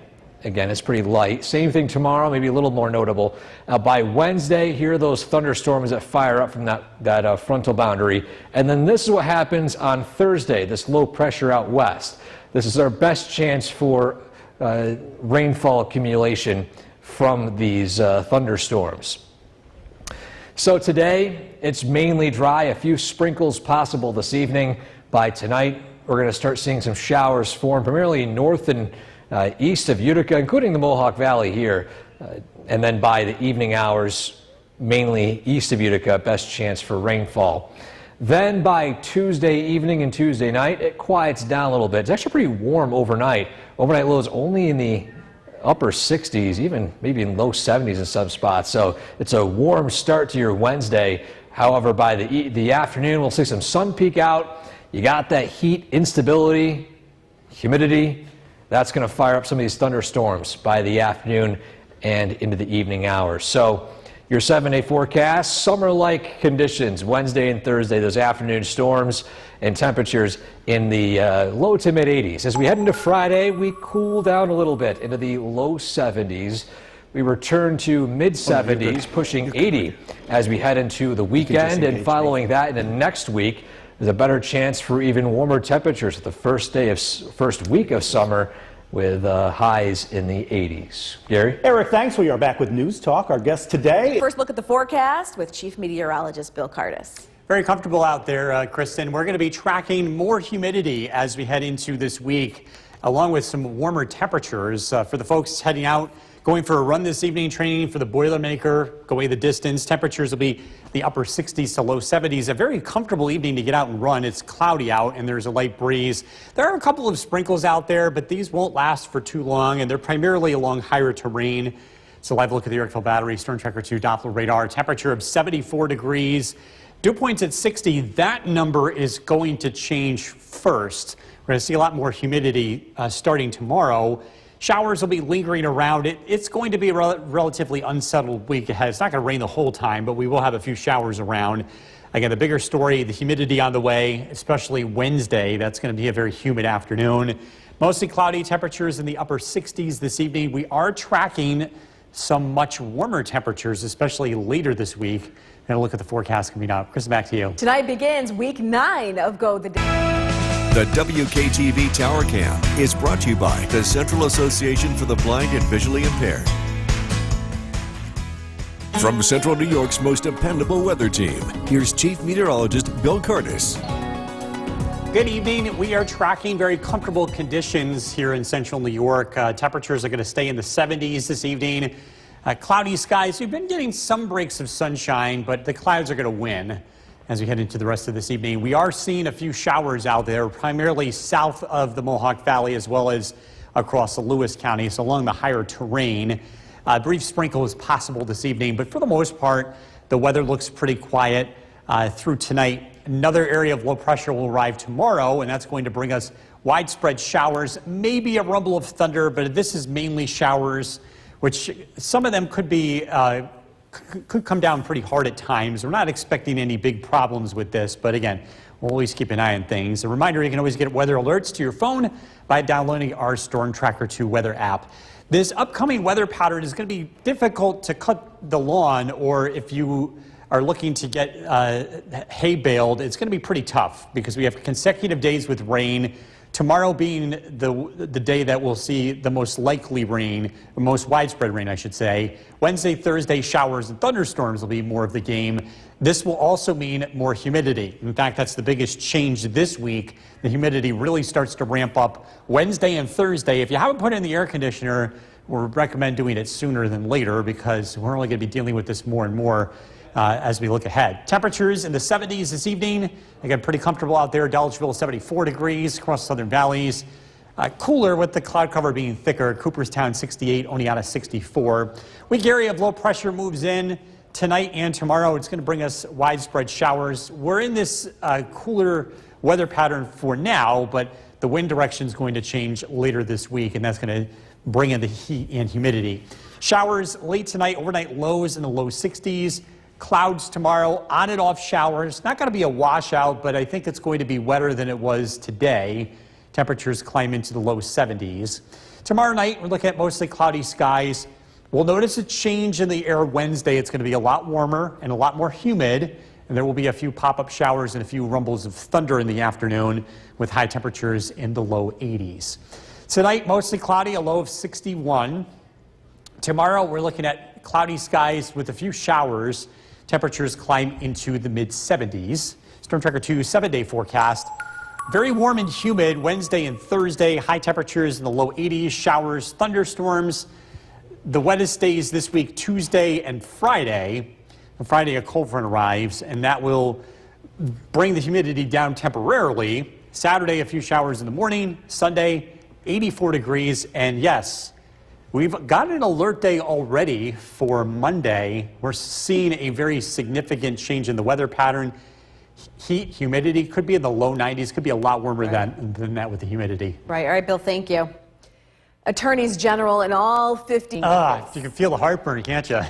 Speaker 3: Again, it's pretty light. Same thing tomorrow, maybe a little more notable. By Wednesday, here are those thunderstorms that fire up from that frontal boundary. And then this is what happens on Thursday, this low pressure out west. This is our best chance for rainfall accumulation from these thunderstorms. So today, it's mainly dry, a few sprinkles possible this evening. By tonight, we're going to start seeing some showers form primarily north and east of Utica, including the Mohawk Valley here. And then by the evening hours, mainly east of Utica, best chance for rainfall. Then by Tuesday evening and Tuesday night, it quiets down a little bit. It's actually pretty warm overnight. Overnight lows only in the upper 60s, even maybe in low 70s in some spots. So it's a warm start to your Wednesday. However, by the afternoon, we'll see some sun peek out. You got that heat, instability, humidity. That's going to fire up some of these thunderstorms by the afternoon and into the evening hours. So your 7-day forecast, summer-like conditions Wednesday and Thursday, those afternoon storms and temperatures in the low to mid 80s. As we head into Friday, we cool down a little bit into the low 70s. We return to mid 70s, pushing 80 as we head into the weekend, and following that into next week, there's a better chance for even warmer temperatures the first week of summer, with highs in the 80s. Gary?
Speaker 2: Eric, thanks. We are back with News Talk. Our guest today.
Speaker 7: First look at the forecast with Chief Meteorologist Bill Cardis.
Speaker 8: Very comfortable out there, Kristen. We're going to be tracking more humidity as we head into this week, along with some warmer temperatures for the folks heading out, going for a run this evening, training for the Boilermaker, go away the distance. Temperatures will be the upper 60s to low 70s. A very comfortable evening to get out and run. It's cloudy out and there's a light breeze. There are a couple of sprinkles out there, but these won't last for too long, and they're primarily along higher terrain. So live look at the Yorkville Battery, Stern Tracker 2 Doppler radar. Temperature of 74 degrees. Dew points at 60. That number is going to change first. We're going to see a lot more humidity starting tomorrow. Showers will be lingering around. It's going to be a relatively unsettled week ahead. It's not going to rain the whole time, but we will have a few showers around. Again, the bigger story, the humidity on the way, especially Wednesday. That's going to be a very humid afternoon. Mostly cloudy, temperatures in the upper 60s this evening. We are tracking some much warmer temperatures, especially later this week. Going to look at the forecast coming up. Chris, back to you.
Speaker 7: Tonight begins week 9 of Go the Day.
Speaker 1: The WKTV Tower Cam is brought to you by the Central Association for the Blind and Visually Impaired. From Central New York's most dependable weather team, here's Chief Meteorologist Bill Curtis.
Speaker 8: Good evening. We are tracking very comfortable conditions here in Central New York. Temperatures are going to stay in the 70s this evening. Cloudy skies. We've been getting some breaks of sunshine, but the clouds are going to win as we head into the rest of this evening. We are seeing a few showers out there, primarily south of the Mohawk Valley as well as across the Lewis County, so along the higher terrain. A brief sprinkle is possible this evening, but for the most part, the weather looks pretty quiet through tonight. Another area of low pressure will arrive tomorrow, and that's going to bring us widespread showers, maybe a rumble of thunder, but this is mainly showers, which some of them could be could come down pretty hard at times. We're not expecting any big problems with this, but again, we'll always keep an eye on things. A reminder, you can always get weather alerts to your phone by downloading our Storm Tracker 2 weather app. This upcoming weather pattern is going to be difficult to cut the lawn, or if you are looking to get hay baled, it's going to be pretty tough because we have consecutive days with rain. Tomorrow being the day that we'll see the most likely rain, the most widespread rain, I should say. Wednesday, Thursday, showers and thunderstorms will be more of the game. This will also mean more humidity. In fact, that's the biggest change this week. The humidity really starts to ramp up Wednesday and Thursday. If you haven't put in the air conditioner, we recommend doing it sooner than later because we're only going to be dealing with this more and more as we look ahead. Temperatures in the 70s this evening. Again, pretty comfortable out there. Dolgeville 74 degrees across southern valleys. Cooler with the cloud cover being thicker. Cooperstown 68, Oneonta 64. Weak area of low pressure moves in tonight and tomorrow. It's going to bring us widespread showers. We're in this cooler weather pattern for now, but the wind direction is going to change later this week, and that's going to bring in the heat and humidity. Showers late tonight, overnight lows in the low 60s. Clouds tomorrow, on and off showers. Not going to be a washout, but I think it's going to be wetter than it was today. Temperatures climb into the low 70s. Tomorrow night, we're looking at mostly cloudy skies. We'll notice a change in the air Wednesday. It's going to be a lot warmer and a lot more humid, and there will be a few pop-up showers and a few rumbles of thunder in the afternoon with high temperatures in the low 80s. Tonight, mostly cloudy, a low of 61. Tomorrow, we're looking at cloudy skies with a few showers. Temperatures climb into the mid-70s. Storm Tracker 2 7-day forecast. Very warm and humid Wednesday and Thursday. High temperatures in the low 80s. Showers, thunderstorms. The wettest days this week, Tuesday and Friday. On Friday, a cold front arrives, and that will bring the humidity down temporarily. Saturday, a few showers in the morning. Sunday, 84 degrees. And yes, we've got an alert day already for Monday. We're seeing a very significant change in the weather pattern. Heat, humidity could be in the low 90s, could be a lot warmer than that with the humidity.
Speaker 7: Right. All right, Bill, thank you. Attorneys general in all 50
Speaker 8: You can feel the heartburn, can't you?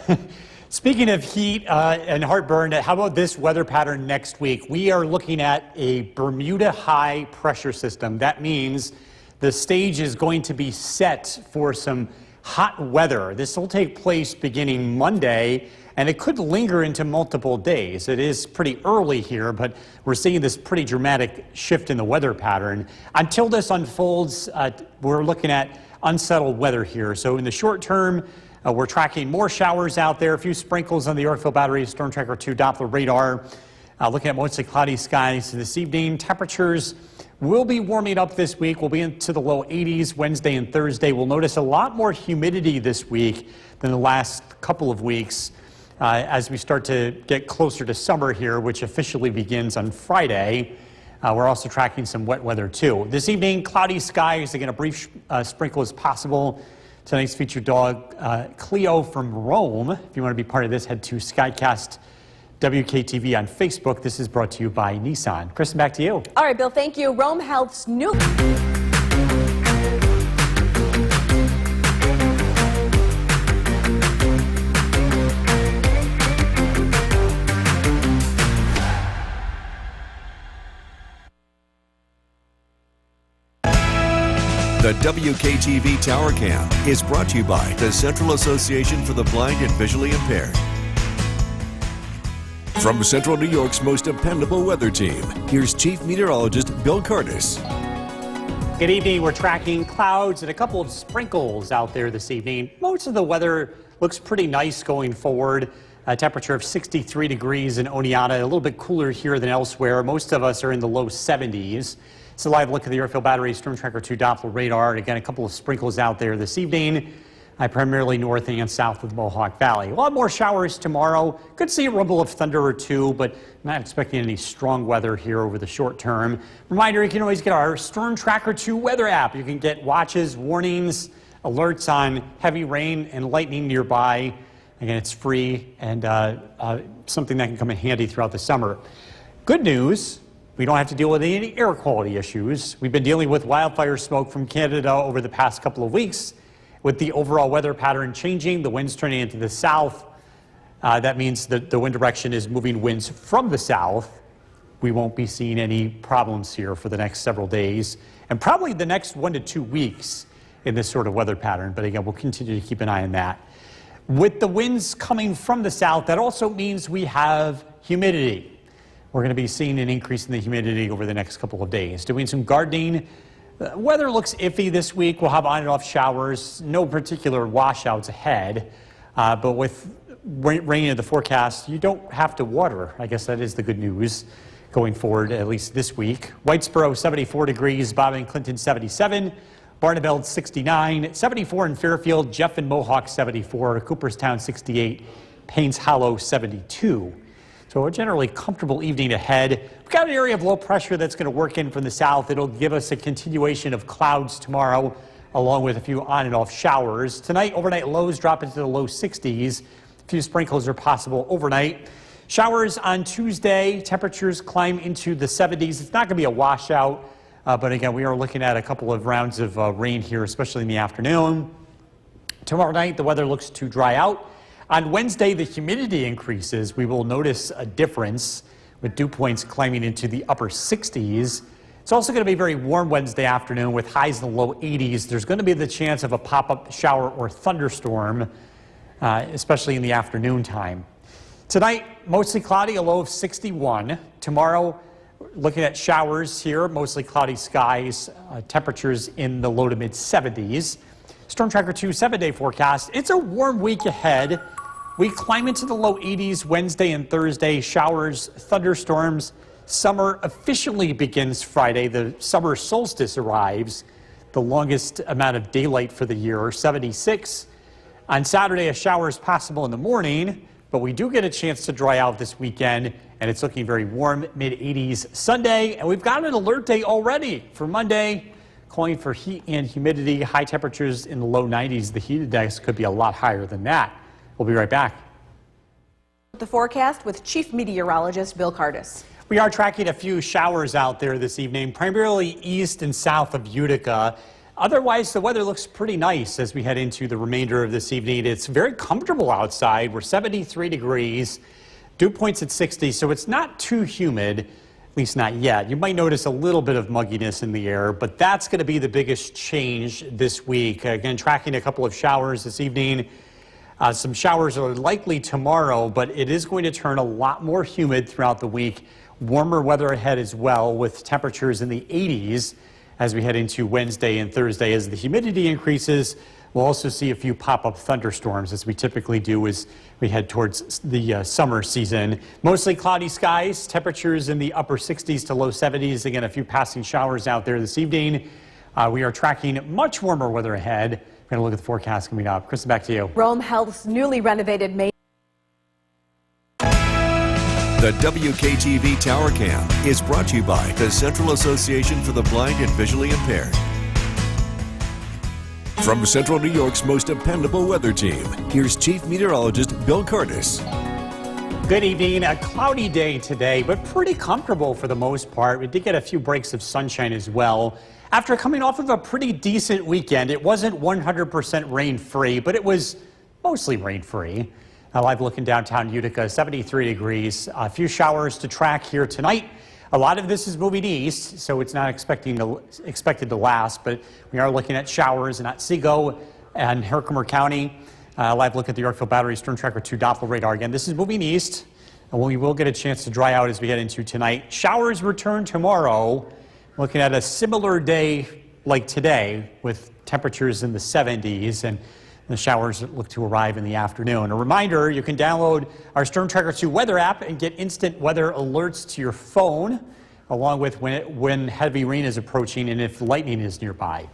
Speaker 8: Speaking of heat and heartburn, how about this weather pattern next week? We are looking at a Bermuda high pressure system. That means the stage is going to be set for some hot weather. This will take place beginning Monday, and it could linger into multiple days. It is pretty early here, but we're seeing this pretty dramatic shift in the weather pattern. Until this unfolds, we're looking at unsettled weather here. So in the short term, we're tracking more showers out there, a few sprinkles on the Yorkville Battery Storm Tracker 2 Doppler radar. Looking at mostly cloudy skies this evening. Temperatures will be warming up this week. We'll be into the low 80s Wednesday and Thursday. We'll notice a lot more humidity this week than the last couple of weeks as we start to get closer to summer here, which officially begins on Friday. We're also tracking some wet weather too. This evening, cloudy skies. Again, a brief sprinkle is possible. Tonight's featured dog, Cleo from Rome. If you want to be part of this, head to Skycast WKTV on Facebook. This is brought to you by Nissan. Kristen, back to you.
Speaker 7: All right, Bill, thank you. Rome Health's new...
Speaker 1: The WKTV Tower Cam is brought to you by the Central Association for the Blind and Visually Impaired. From Central New York's most dependable weather team, here's Chief Meteorologist Bill Curtis.
Speaker 8: Good evening. We're tracking clouds and a couple of sprinkles out there this evening. Most of the weather looks pretty nice going forward. A temperature of 63 degrees in Oneonta, a little bit cooler here than elsewhere. Most of us are in the low 70s. It's a live look at the Airfield Battery Storm Tracker 2 Doppler radar. And again, a couple of sprinkles out there this evening. Primarily north and south of the Mohawk Valley. We'll have more showers tomorrow. Could see a rumble of thunder or two, but not expecting any strong weather here over the short term. Reminder, you can always get our Storm Tracker 2 weather app. You can get watches, warnings, alerts on heavy rain and lightning nearby. Again, it's free and something that can come in handy throughout the summer. Good news, we don't have to deal with any air quality issues. We've been dealing with wildfire smoke from Canada over the past couple of weeks. With the overall weather pattern changing, the winds turning into the south, that means that the wind direction is moving winds from the south. We won't be seeing any problems here for the next several days and probably the next 1 to 2 weeks in this sort of weather pattern. But again, we'll continue to keep an eye on that. With the winds coming from the south, that also means we have humidity. We're going to be seeing an increase in the humidity over the next couple of days. Doing some gardening. The weather looks iffy this week. We'll have on and off showers, no particular washouts ahead. But with rain in the forecast, you don't have to water. I guess that is the good news going forward, at least this week. Whitesboro, 74 degrees. Bob and Clinton, 77. Barneveld, 69. 74 in Fairfield. Jeff and Mohawk, 74. Cooperstown, 68. Paynes Hollow, 72. So a generally comfortable evening ahead. We've got an area of low pressure that's going to work in from the south. It'll give us a continuation of clouds tomorrow, along with a few on and off showers. Tonight, overnight lows drop into the low 60s. A few sprinkles are possible overnight. Showers on Tuesday. Temperatures climb into the 70s. It's not going to be a washout, but again, we are looking at a couple of rounds of rain here, especially in the afternoon. Tomorrow night, the weather looks to dry out. On Wednesday, the humidity increases. We will notice a difference with dew points climbing into the upper 60s. It's also going to be very warm Wednesday afternoon with highs in the low 80s. There's going to be the chance of a pop-up shower or thunderstorm, especially in the afternoon time. Tonight, mostly cloudy, a low of 61. Tomorrow, looking at showers here, mostly cloudy skies, temperatures in the low to mid 70s. Storm Tracker 2 7-day forecast. It's a warm week ahead. We climb into the low 80s Wednesday and Thursday. Showers, thunderstorms. Summer officially begins Friday. The summer solstice arrives. The longest amount of daylight for the year, 76. On Saturday, a shower is possible in the morning, but we do get a chance to dry out this weekend, and it's looking very warm, mid-80s Sunday. And we've got an alert day already for Monday, calling for heat and humidity, high temperatures in the low 90s. The heat index could be a lot higher than that. We'll be right back.
Speaker 7: The forecast with Chief Meteorologist Bill Curtis.
Speaker 8: We are tracking a few showers out there this evening, primarily east and south of Utica. Otherwise, the weather looks pretty nice as we head into the remainder of this evening. It's very comfortable outside. We're 73 degrees, dew points at 60, so it's not too humid, at least not yet. You might notice a little bit of mugginess in the air, but that's going to be the biggest change this week. Again, tracking a couple of showers this evening. Some showers are likely tomorrow, but it is going to turn a lot more humid throughout the week. Warmer weather ahead as well, with temperatures in the 80s as we head into Wednesday and Thursday. As the humidity increases, we'll also see a few pop-up thunderstorms, as we typically do as we head towards the summer season. Mostly cloudy skies, temperatures in the upper 60s to low 70s. Again, a few passing showers out there this evening. We are tracking much warmer weather ahead. We're going to look at the forecast coming up. Kristen, back to you.
Speaker 7: Rome Health's newly renovated main.
Speaker 1: The WKTV Tower Cam is brought to you by the Central Association for the Blind and Visually Impaired. From Central New York's most dependable weather team, here's Chief Meteorologist Bill Curtis.
Speaker 8: Good evening. A cloudy day today, but pretty comfortable for the most part. We did get a few breaks of sunshine as well. After coming off of a pretty decent weekend, it wasn't 100% rain-free, but it was mostly rain-free. A live look in downtown Utica, 73 degrees. A few showers to track here tonight. A lot of this is moving east, so it's not expected to last, but we are looking at showers in Otsego and Herkimer County. Live look at the Yorkville Battery Storm Tracker 2 Doppler radar. Again, this is moving east, and we will get a chance to dry out as we head into tonight. Showers return tomorrow, looking at a similar day like today with temperatures in the 70s, and the showers look to arrive in the afternoon. A reminder, you can download our Storm Tracker 2 weather app and get instant weather alerts to your phone, along with when heavy rain is approaching and if lightning is nearby.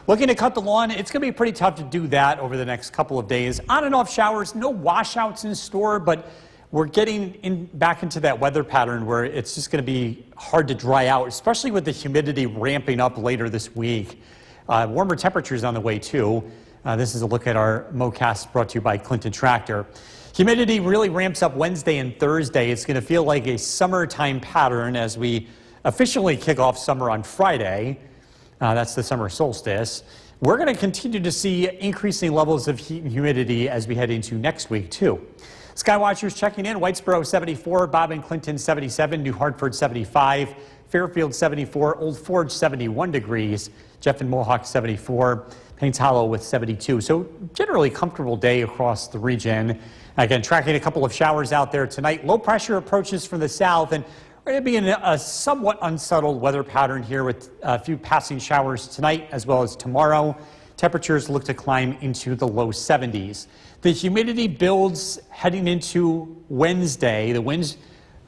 Speaker 8: Looking to cut the lawn, it's going to be pretty tough to do that over the next couple of days. On and off showers, no washouts in store, but we're getting back into that weather pattern where it's just going to be hard to dry out, especially with the humidity ramping up later this week. Warmer temperatures on the way, too. This is a look at our MoCast brought to you by Clinton Tractor. Humidity really ramps up Wednesday and Thursday. It's going to feel like a summertime pattern as we officially kick off summer on Friday. That's the summer solstice. We're going to continue to see increasing levels of heat and humidity as we head into next week, too. Skywatchers checking in. Whitesboro 74, Bob and Clinton 77, New Hartford 75, Fairfield 74, Old Forge 71 degrees, Jeff and Mohawk 74. Paynes Hollow with 72. So generally comfortable day across the region. Again, tracking a couple of showers out there tonight. Low pressure approaches from the south, and we're going to be in a somewhat unsettled weather pattern here with a few passing showers tonight as well as tomorrow. Temperatures look to climb into the low 70s. The humidity builds heading into Wednesday. The winds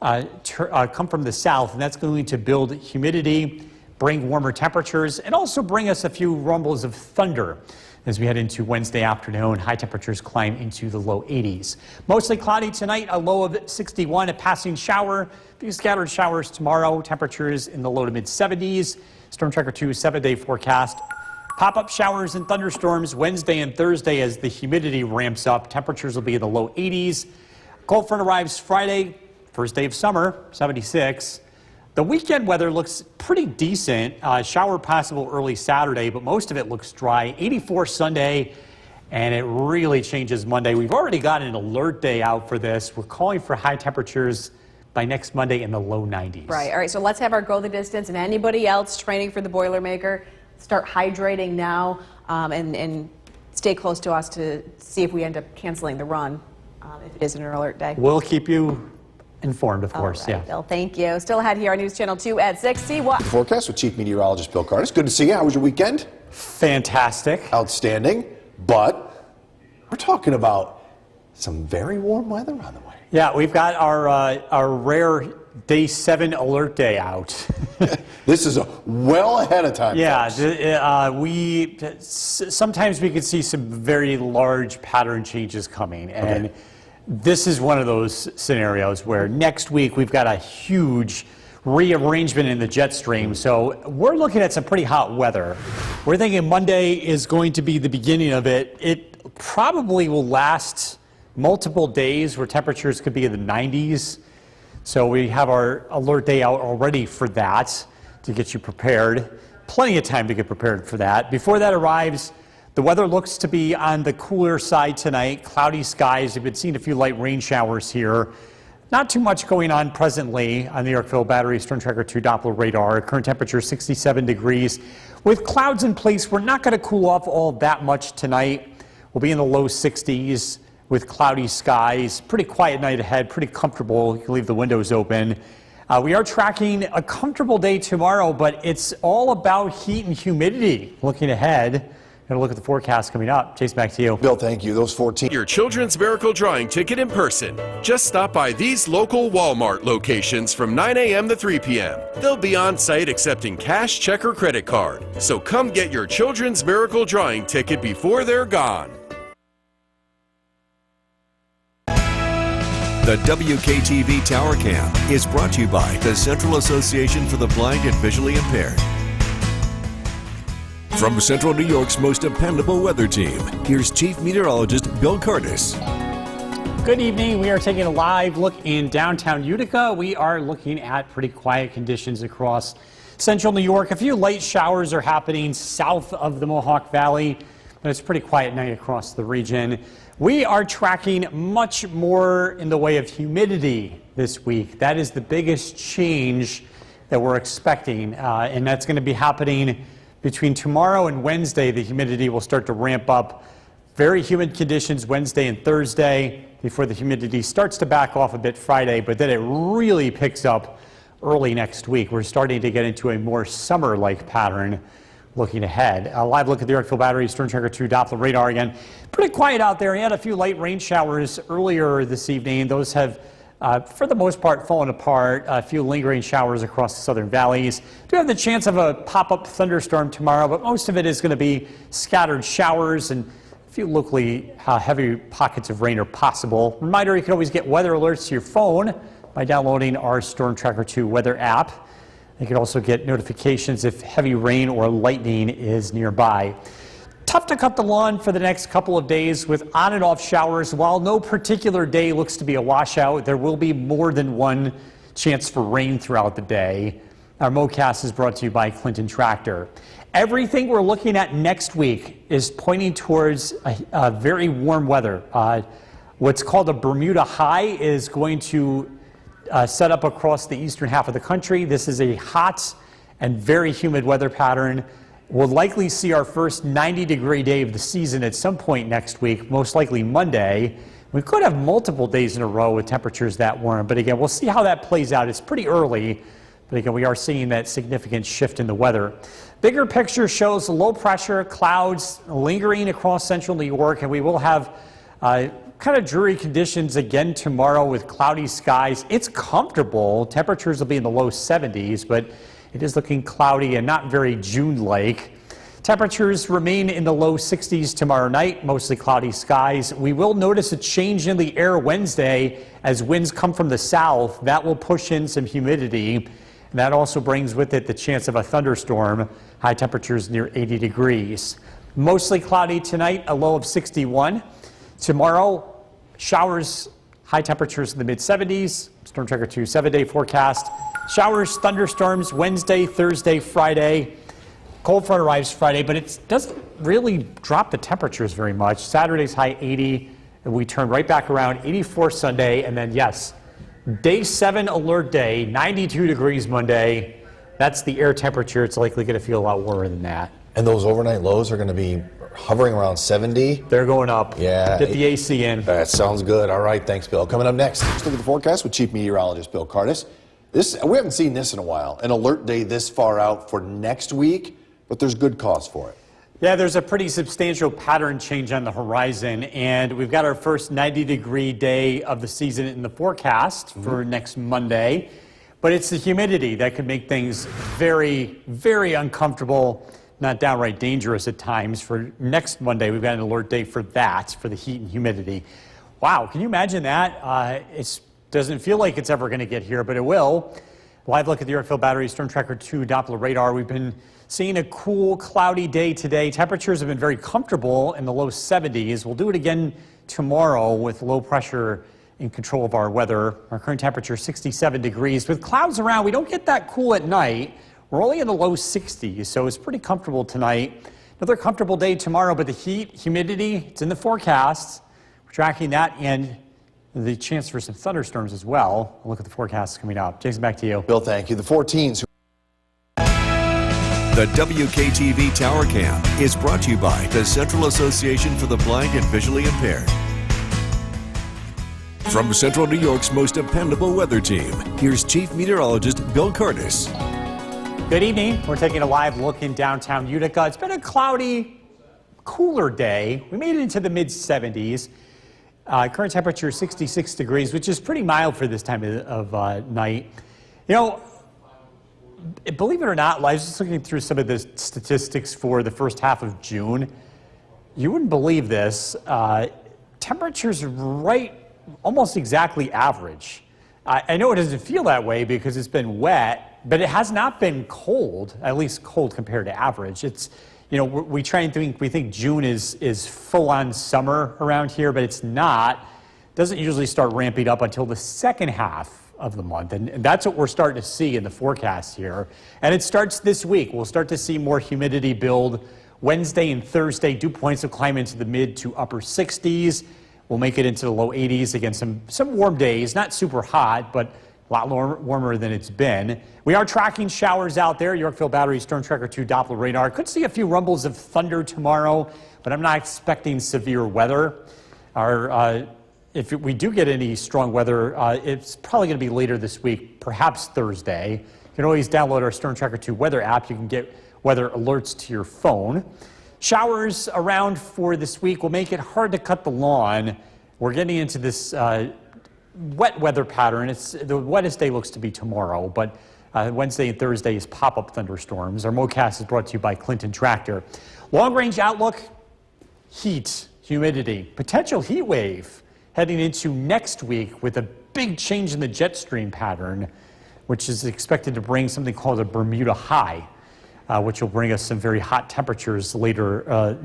Speaker 8: come from the south, and that's going to build humidity, bring warmer temperatures, and also bring us a few rumbles of thunder as we head into Wednesday afternoon. High temperatures climb into the low 80s. Mostly cloudy tonight, a low of 61, a passing shower. A few scattered showers tomorrow, temperatures in the low to mid 70s. Storm Tracker 2 7-day forecast. Pop-up showers and thunderstorms Wednesday and Thursday as the humidity ramps up. Temperatures will be in the low 80s. Cold front arrives Friday, first day of summer, 76. The weekend weather looks pretty decent. Shower possible early Saturday, but most of it looks dry. 84 Sunday, and it really changes Monday. We've already got an alert day out for this. We're calling for high temperatures by next Monday in the low 90s.
Speaker 7: Right. All right. So let's have our go the distance, and anybody else training for the Boilermaker, start hydrating now, and stay close to us to see if we end up canceling the run if it is an alert day.
Speaker 8: We'll keep you informed, of course.
Speaker 7: All right,
Speaker 8: yeah.
Speaker 7: Bill, thank you. Still ahead here on News Channel 2 at 6. See what?
Speaker 9: Forecast with Chief Meteorologist Bill Curtis. Good to see you. How was your weekend?
Speaker 8: Fantastic.
Speaker 9: Outstanding. But we're talking about some very warm weather on the way.
Speaker 8: Yeah, we've got our rare day 7 alert day out.
Speaker 9: This is well ahead of time.
Speaker 8: Yeah,
Speaker 9: folks.
Speaker 8: sometimes we could see some very large pattern changes coming, and this is one of those scenarios where next week we've got a huge rearrangement in the jet stream. So we're looking at some pretty hot weather. We're thinking Monday is going to be the beginning of it. It probably will last multiple days where temperatures could be in the 90s. So we have our alert day out already for that to get you prepared. Plenty of time to get prepared for that. Before that arrives, the weather looks to be on the cooler side tonight. Cloudy skies. We've been seeing a few light rain showers here. Not too much going on presently on the Yorkville Battery Storm Tracker 2 Doppler radar. Current temperature 67 degrees. With clouds in place, we're not going to cool off all that much tonight. We'll be in the low 60s with cloudy skies. Pretty quiet night ahead. Pretty comfortable. You can leave the windows open. We are tracking a comfortable day tomorrow, but it's all about heat and humidity. Looking ahead. Going to look at the forecast coming up. Chase, back to you.
Speaker 9: Bill, thank you. Those 14.
Speaker 4: Your children's miracle drawing ticket in person. Just stop by these local Walmart locations from 9 a.m. to 3 p.m. They'll be on site accepting cash, check, or credit card. So come get your children's miracle drawing ticket before they're gone.
Speaker 1: The WKTV Tower Cam is brought to you by the Central Association for the Blind and Visually Impaired. From Central New York's most dependable weather team, here's Chief Meteorologist Bill Curtis.
Speaker 8: Good evening. We are taking a live look in downtown Utica. We are looking at pretty quiet conditions across central New York. A few light showers are happening south of the Mohawk Valley, but it's a pretty quiet night across the region. We are tracking much more in the way of humidity this week. That is the biggest change that we're expecting, and that's going to be happening between tomorrow and Wednesday. The humidity will start to ramp up. Very humid conditions Wednesday and Thursday before the humidity starts to back off a bit Friday, but then it really picks up early next week. We're starting to get into a more summer-like pattern looking ahead. A live look at the Yorkville Battery Storm Tracker 2 Doppler radar again. Pretty quiet out there. We had a few light rain showers earlier this evening. Those have for the most part fallen apart. A few lingering showers across the southern valleys. Do have the chance of a pop-up thunderstorm tomorrow, but most of it is going to be scattered showers, and a few locally heavy pockets of rain are possible. Reminder, you can always get weather alerts to your phone by downloading our Storm Tracker 2 weather app. You can also get notifications if heavy rain or lightning is nearby. Tough to cut the lawn for the next couple of days with on and off showers. While no particular day looks to be a washout, there will be more than one chance for rain throughout the day. Our MoCast is brought to you by Clinton Tractor. Everything we're looking at next week is pointing towards a very warm weather. What's called a Bermuda high is going to set up across the eastern half of the country. This is a hot and very humid weather pattern. We'll likely see our first 90-degree day of the season at some point next week, most likely Monday. We could have multiple days in a row with temperatures that warm, but again, we'll see how that plays out. It's pretty early, but again, we are seeing that significant shift in the weather. Bigger picture shows low pressure, clouds lingering across central New York, and we will have kind of dreary conditions again tomorrow with cloudy skies. It's comfortable. Temperatures will be in the low 70s, but it is looking cloudy and not very June-like. Temperatures remain in the low 60s tomorrow night, mostly cloudy skies. We will notice a change in the air Wednesday as winds come from the south. That will push in some humidity, and that also brings with it the chance of a thunderstorm. High temperatures near 80 degrees. Mostly cloudy tonight, a low of 61. Tomorrow, showers, high temperatures in the mid-70s. Storm Tracker 2 7-day forecast. Showers, thunderstorms Wednesday, Thursday, Friday. Cold front arrives Friday, but it doesn't really drop the temperatures very much. Saturday's high 80, and we turn right back around 84 Sunday, and then yes, day 7 alert day, 92 degrees Monday. That's the air temperature. It's likely going to feel a lot warmer than that.
Speaker 9: And those overnight lows are going to be hovering around 70.
Speaker 8: They're going up.
Speaker 9: Yeah.
Speaker 8: Get the AC in.
Speaker 9: That sounds good. All right, thanks, Bill. Coming up next, let's look at the forecast with Chief Meteorologist Bill Cardis. We haven't seen this in a while, an alert day this far out for next week, but there's good cause for it.
Speaker 8: Yeah, there's a pretty substantial pattern change on the horizon, and we've got our first 90-degree day of the season in the forecast for next Monday. But it's the humidity that could make things very, very uncomfortable, not downright dangerous at times. For next Monday, we've got an alert day for that, for the heat and humidity. Wow, can you imagine that? It doesn't feel like it's ever going to get here, but it will. Live look at the Yorkville Battery Storm Tracker 2 Doppler radar. We've been seeing a cool, cloudy day today. Temperatures have been very comfortable in the low 70s. We'll do it again tomorrow with low pressure in control of our weather. Our current temperature 67 degrees. With clouds around, we don't get that cool at night. We're only in the low 60s, so it's pretty comfortable tonight. Another comfortable day tomorrow, but the heat, humidity, it's in the forecast. We're tracking that and the chance for some thunderstorms as well. We'll look at the forecast coming up. Jason, back to you.
Speaker 9: Bill, thank you. The 14s.
Speaker 1: The WKTV Tower Cam is brought to you by the Central Association for the Blind and Visually Impaired. From Central New York's most dependable weather team, here's Chief Meteorologist Bill Cardis.
Speaker 8: Good evening. We're taking a live look in downtown Utica. It's been a cloudy, cooler day. We made it into the mid-70s. Current temperature 66 degrees, which is pretty mild for this time of night. You know, believe it or not, I was just looking through some of the statistics for the first half of June. You wouldn't believe this. Temperatures right almost exactly average. I know it doesn't feel that way because it's been wet, but it has not been cold, at least cold compared to average. It's, you know, we think June is full-on summer around here, but it's not. It doesn't usually start ramping up until the second half of the month, and that's what we're starting to see in the forecast here. And it starts this week. We'll start to see more humidity build Wednesday and Thursday. Dew points will climb into the mid to upper 60s. We'll make it into the low 80s. Again, some warm days, not super hot, but A lot warmer than it's been. We are tracking showers out there. Yorkville Battery Storm Tracker 2 Doppler radar. Could see a few rumbles of thunder tomorrow, but I'm not expecting severe weather. If we do get any strong weather, it's probably going to be later this week, perhaps Thursday. You can always download our Storm Tracker 2 weather app. You can get weather alerts to your phone. Showers around for this week will make it hard to cut the lawn. We're getting into this wet weather pattern. The wettest day looks to be tomorrow, but Wednesday and Thursday is pop-up thunderstorms. Our MoCast is brought to you by Clinton Tractor. Long-range outlook, heat, humidity, potential heat wave heading into next week with a big change in the jet stream pattern, which is expected to bring something called a Bermuda high, which will bring us some very hot temperatures later,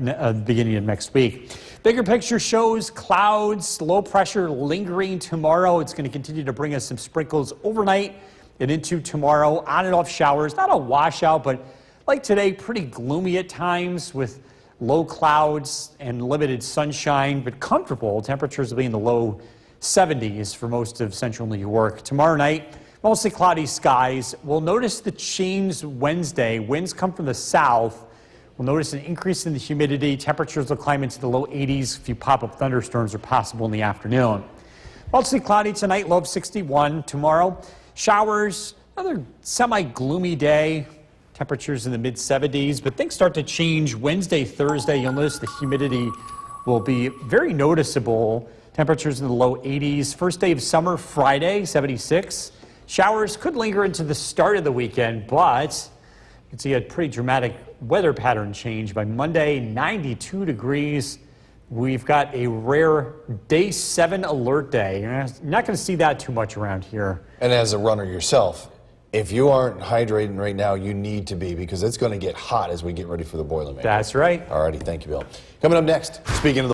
Speaker 8: beginning of next week. Bigger picture shows clouds, low pressure lingering tomorrow. It's going to continue to bring us some sprinkles overnight and into tomorrow. On and off showers, not a washout, but like today, pretty gloomy at times with low clouds and limited sunshine, but comfortable. Temperatures will be in the low 70s for most of central New York. Tomorrow night, mostly cloudy skies. We'll notice the change Wednesday. Winds come from the south. We'll notice an increase in the humidity. Temperatures will climb into the low 80s. A few pop-up thunderstorms are possible in the afternoon. Mostly cloudy tonight, low of 61. Tomorrow, showers, another semi-gloomy day. Temperatures in the mid-70s, but things start to change Wednesday, Thursday. You'll notice the humidity will be very noticeable. Temperatures in the low 80s. First day of summer, Friday, 76. Showers could linger into the start of the weekend, but you can see a pretty dramatic weather pattern change. By Monday, 92 degrees. We've got a rare day 7 alert day. You're not going to see that too much around here.
Speaker 9: And as a runner yourself, if you aren't hydrating right now, you need to be, because it's going to get hot as we get ready for the Boilermaker.
Speaker 8: That's right.
Speaker 9: All righty, thank you, Bill. Coming up next, speaking of the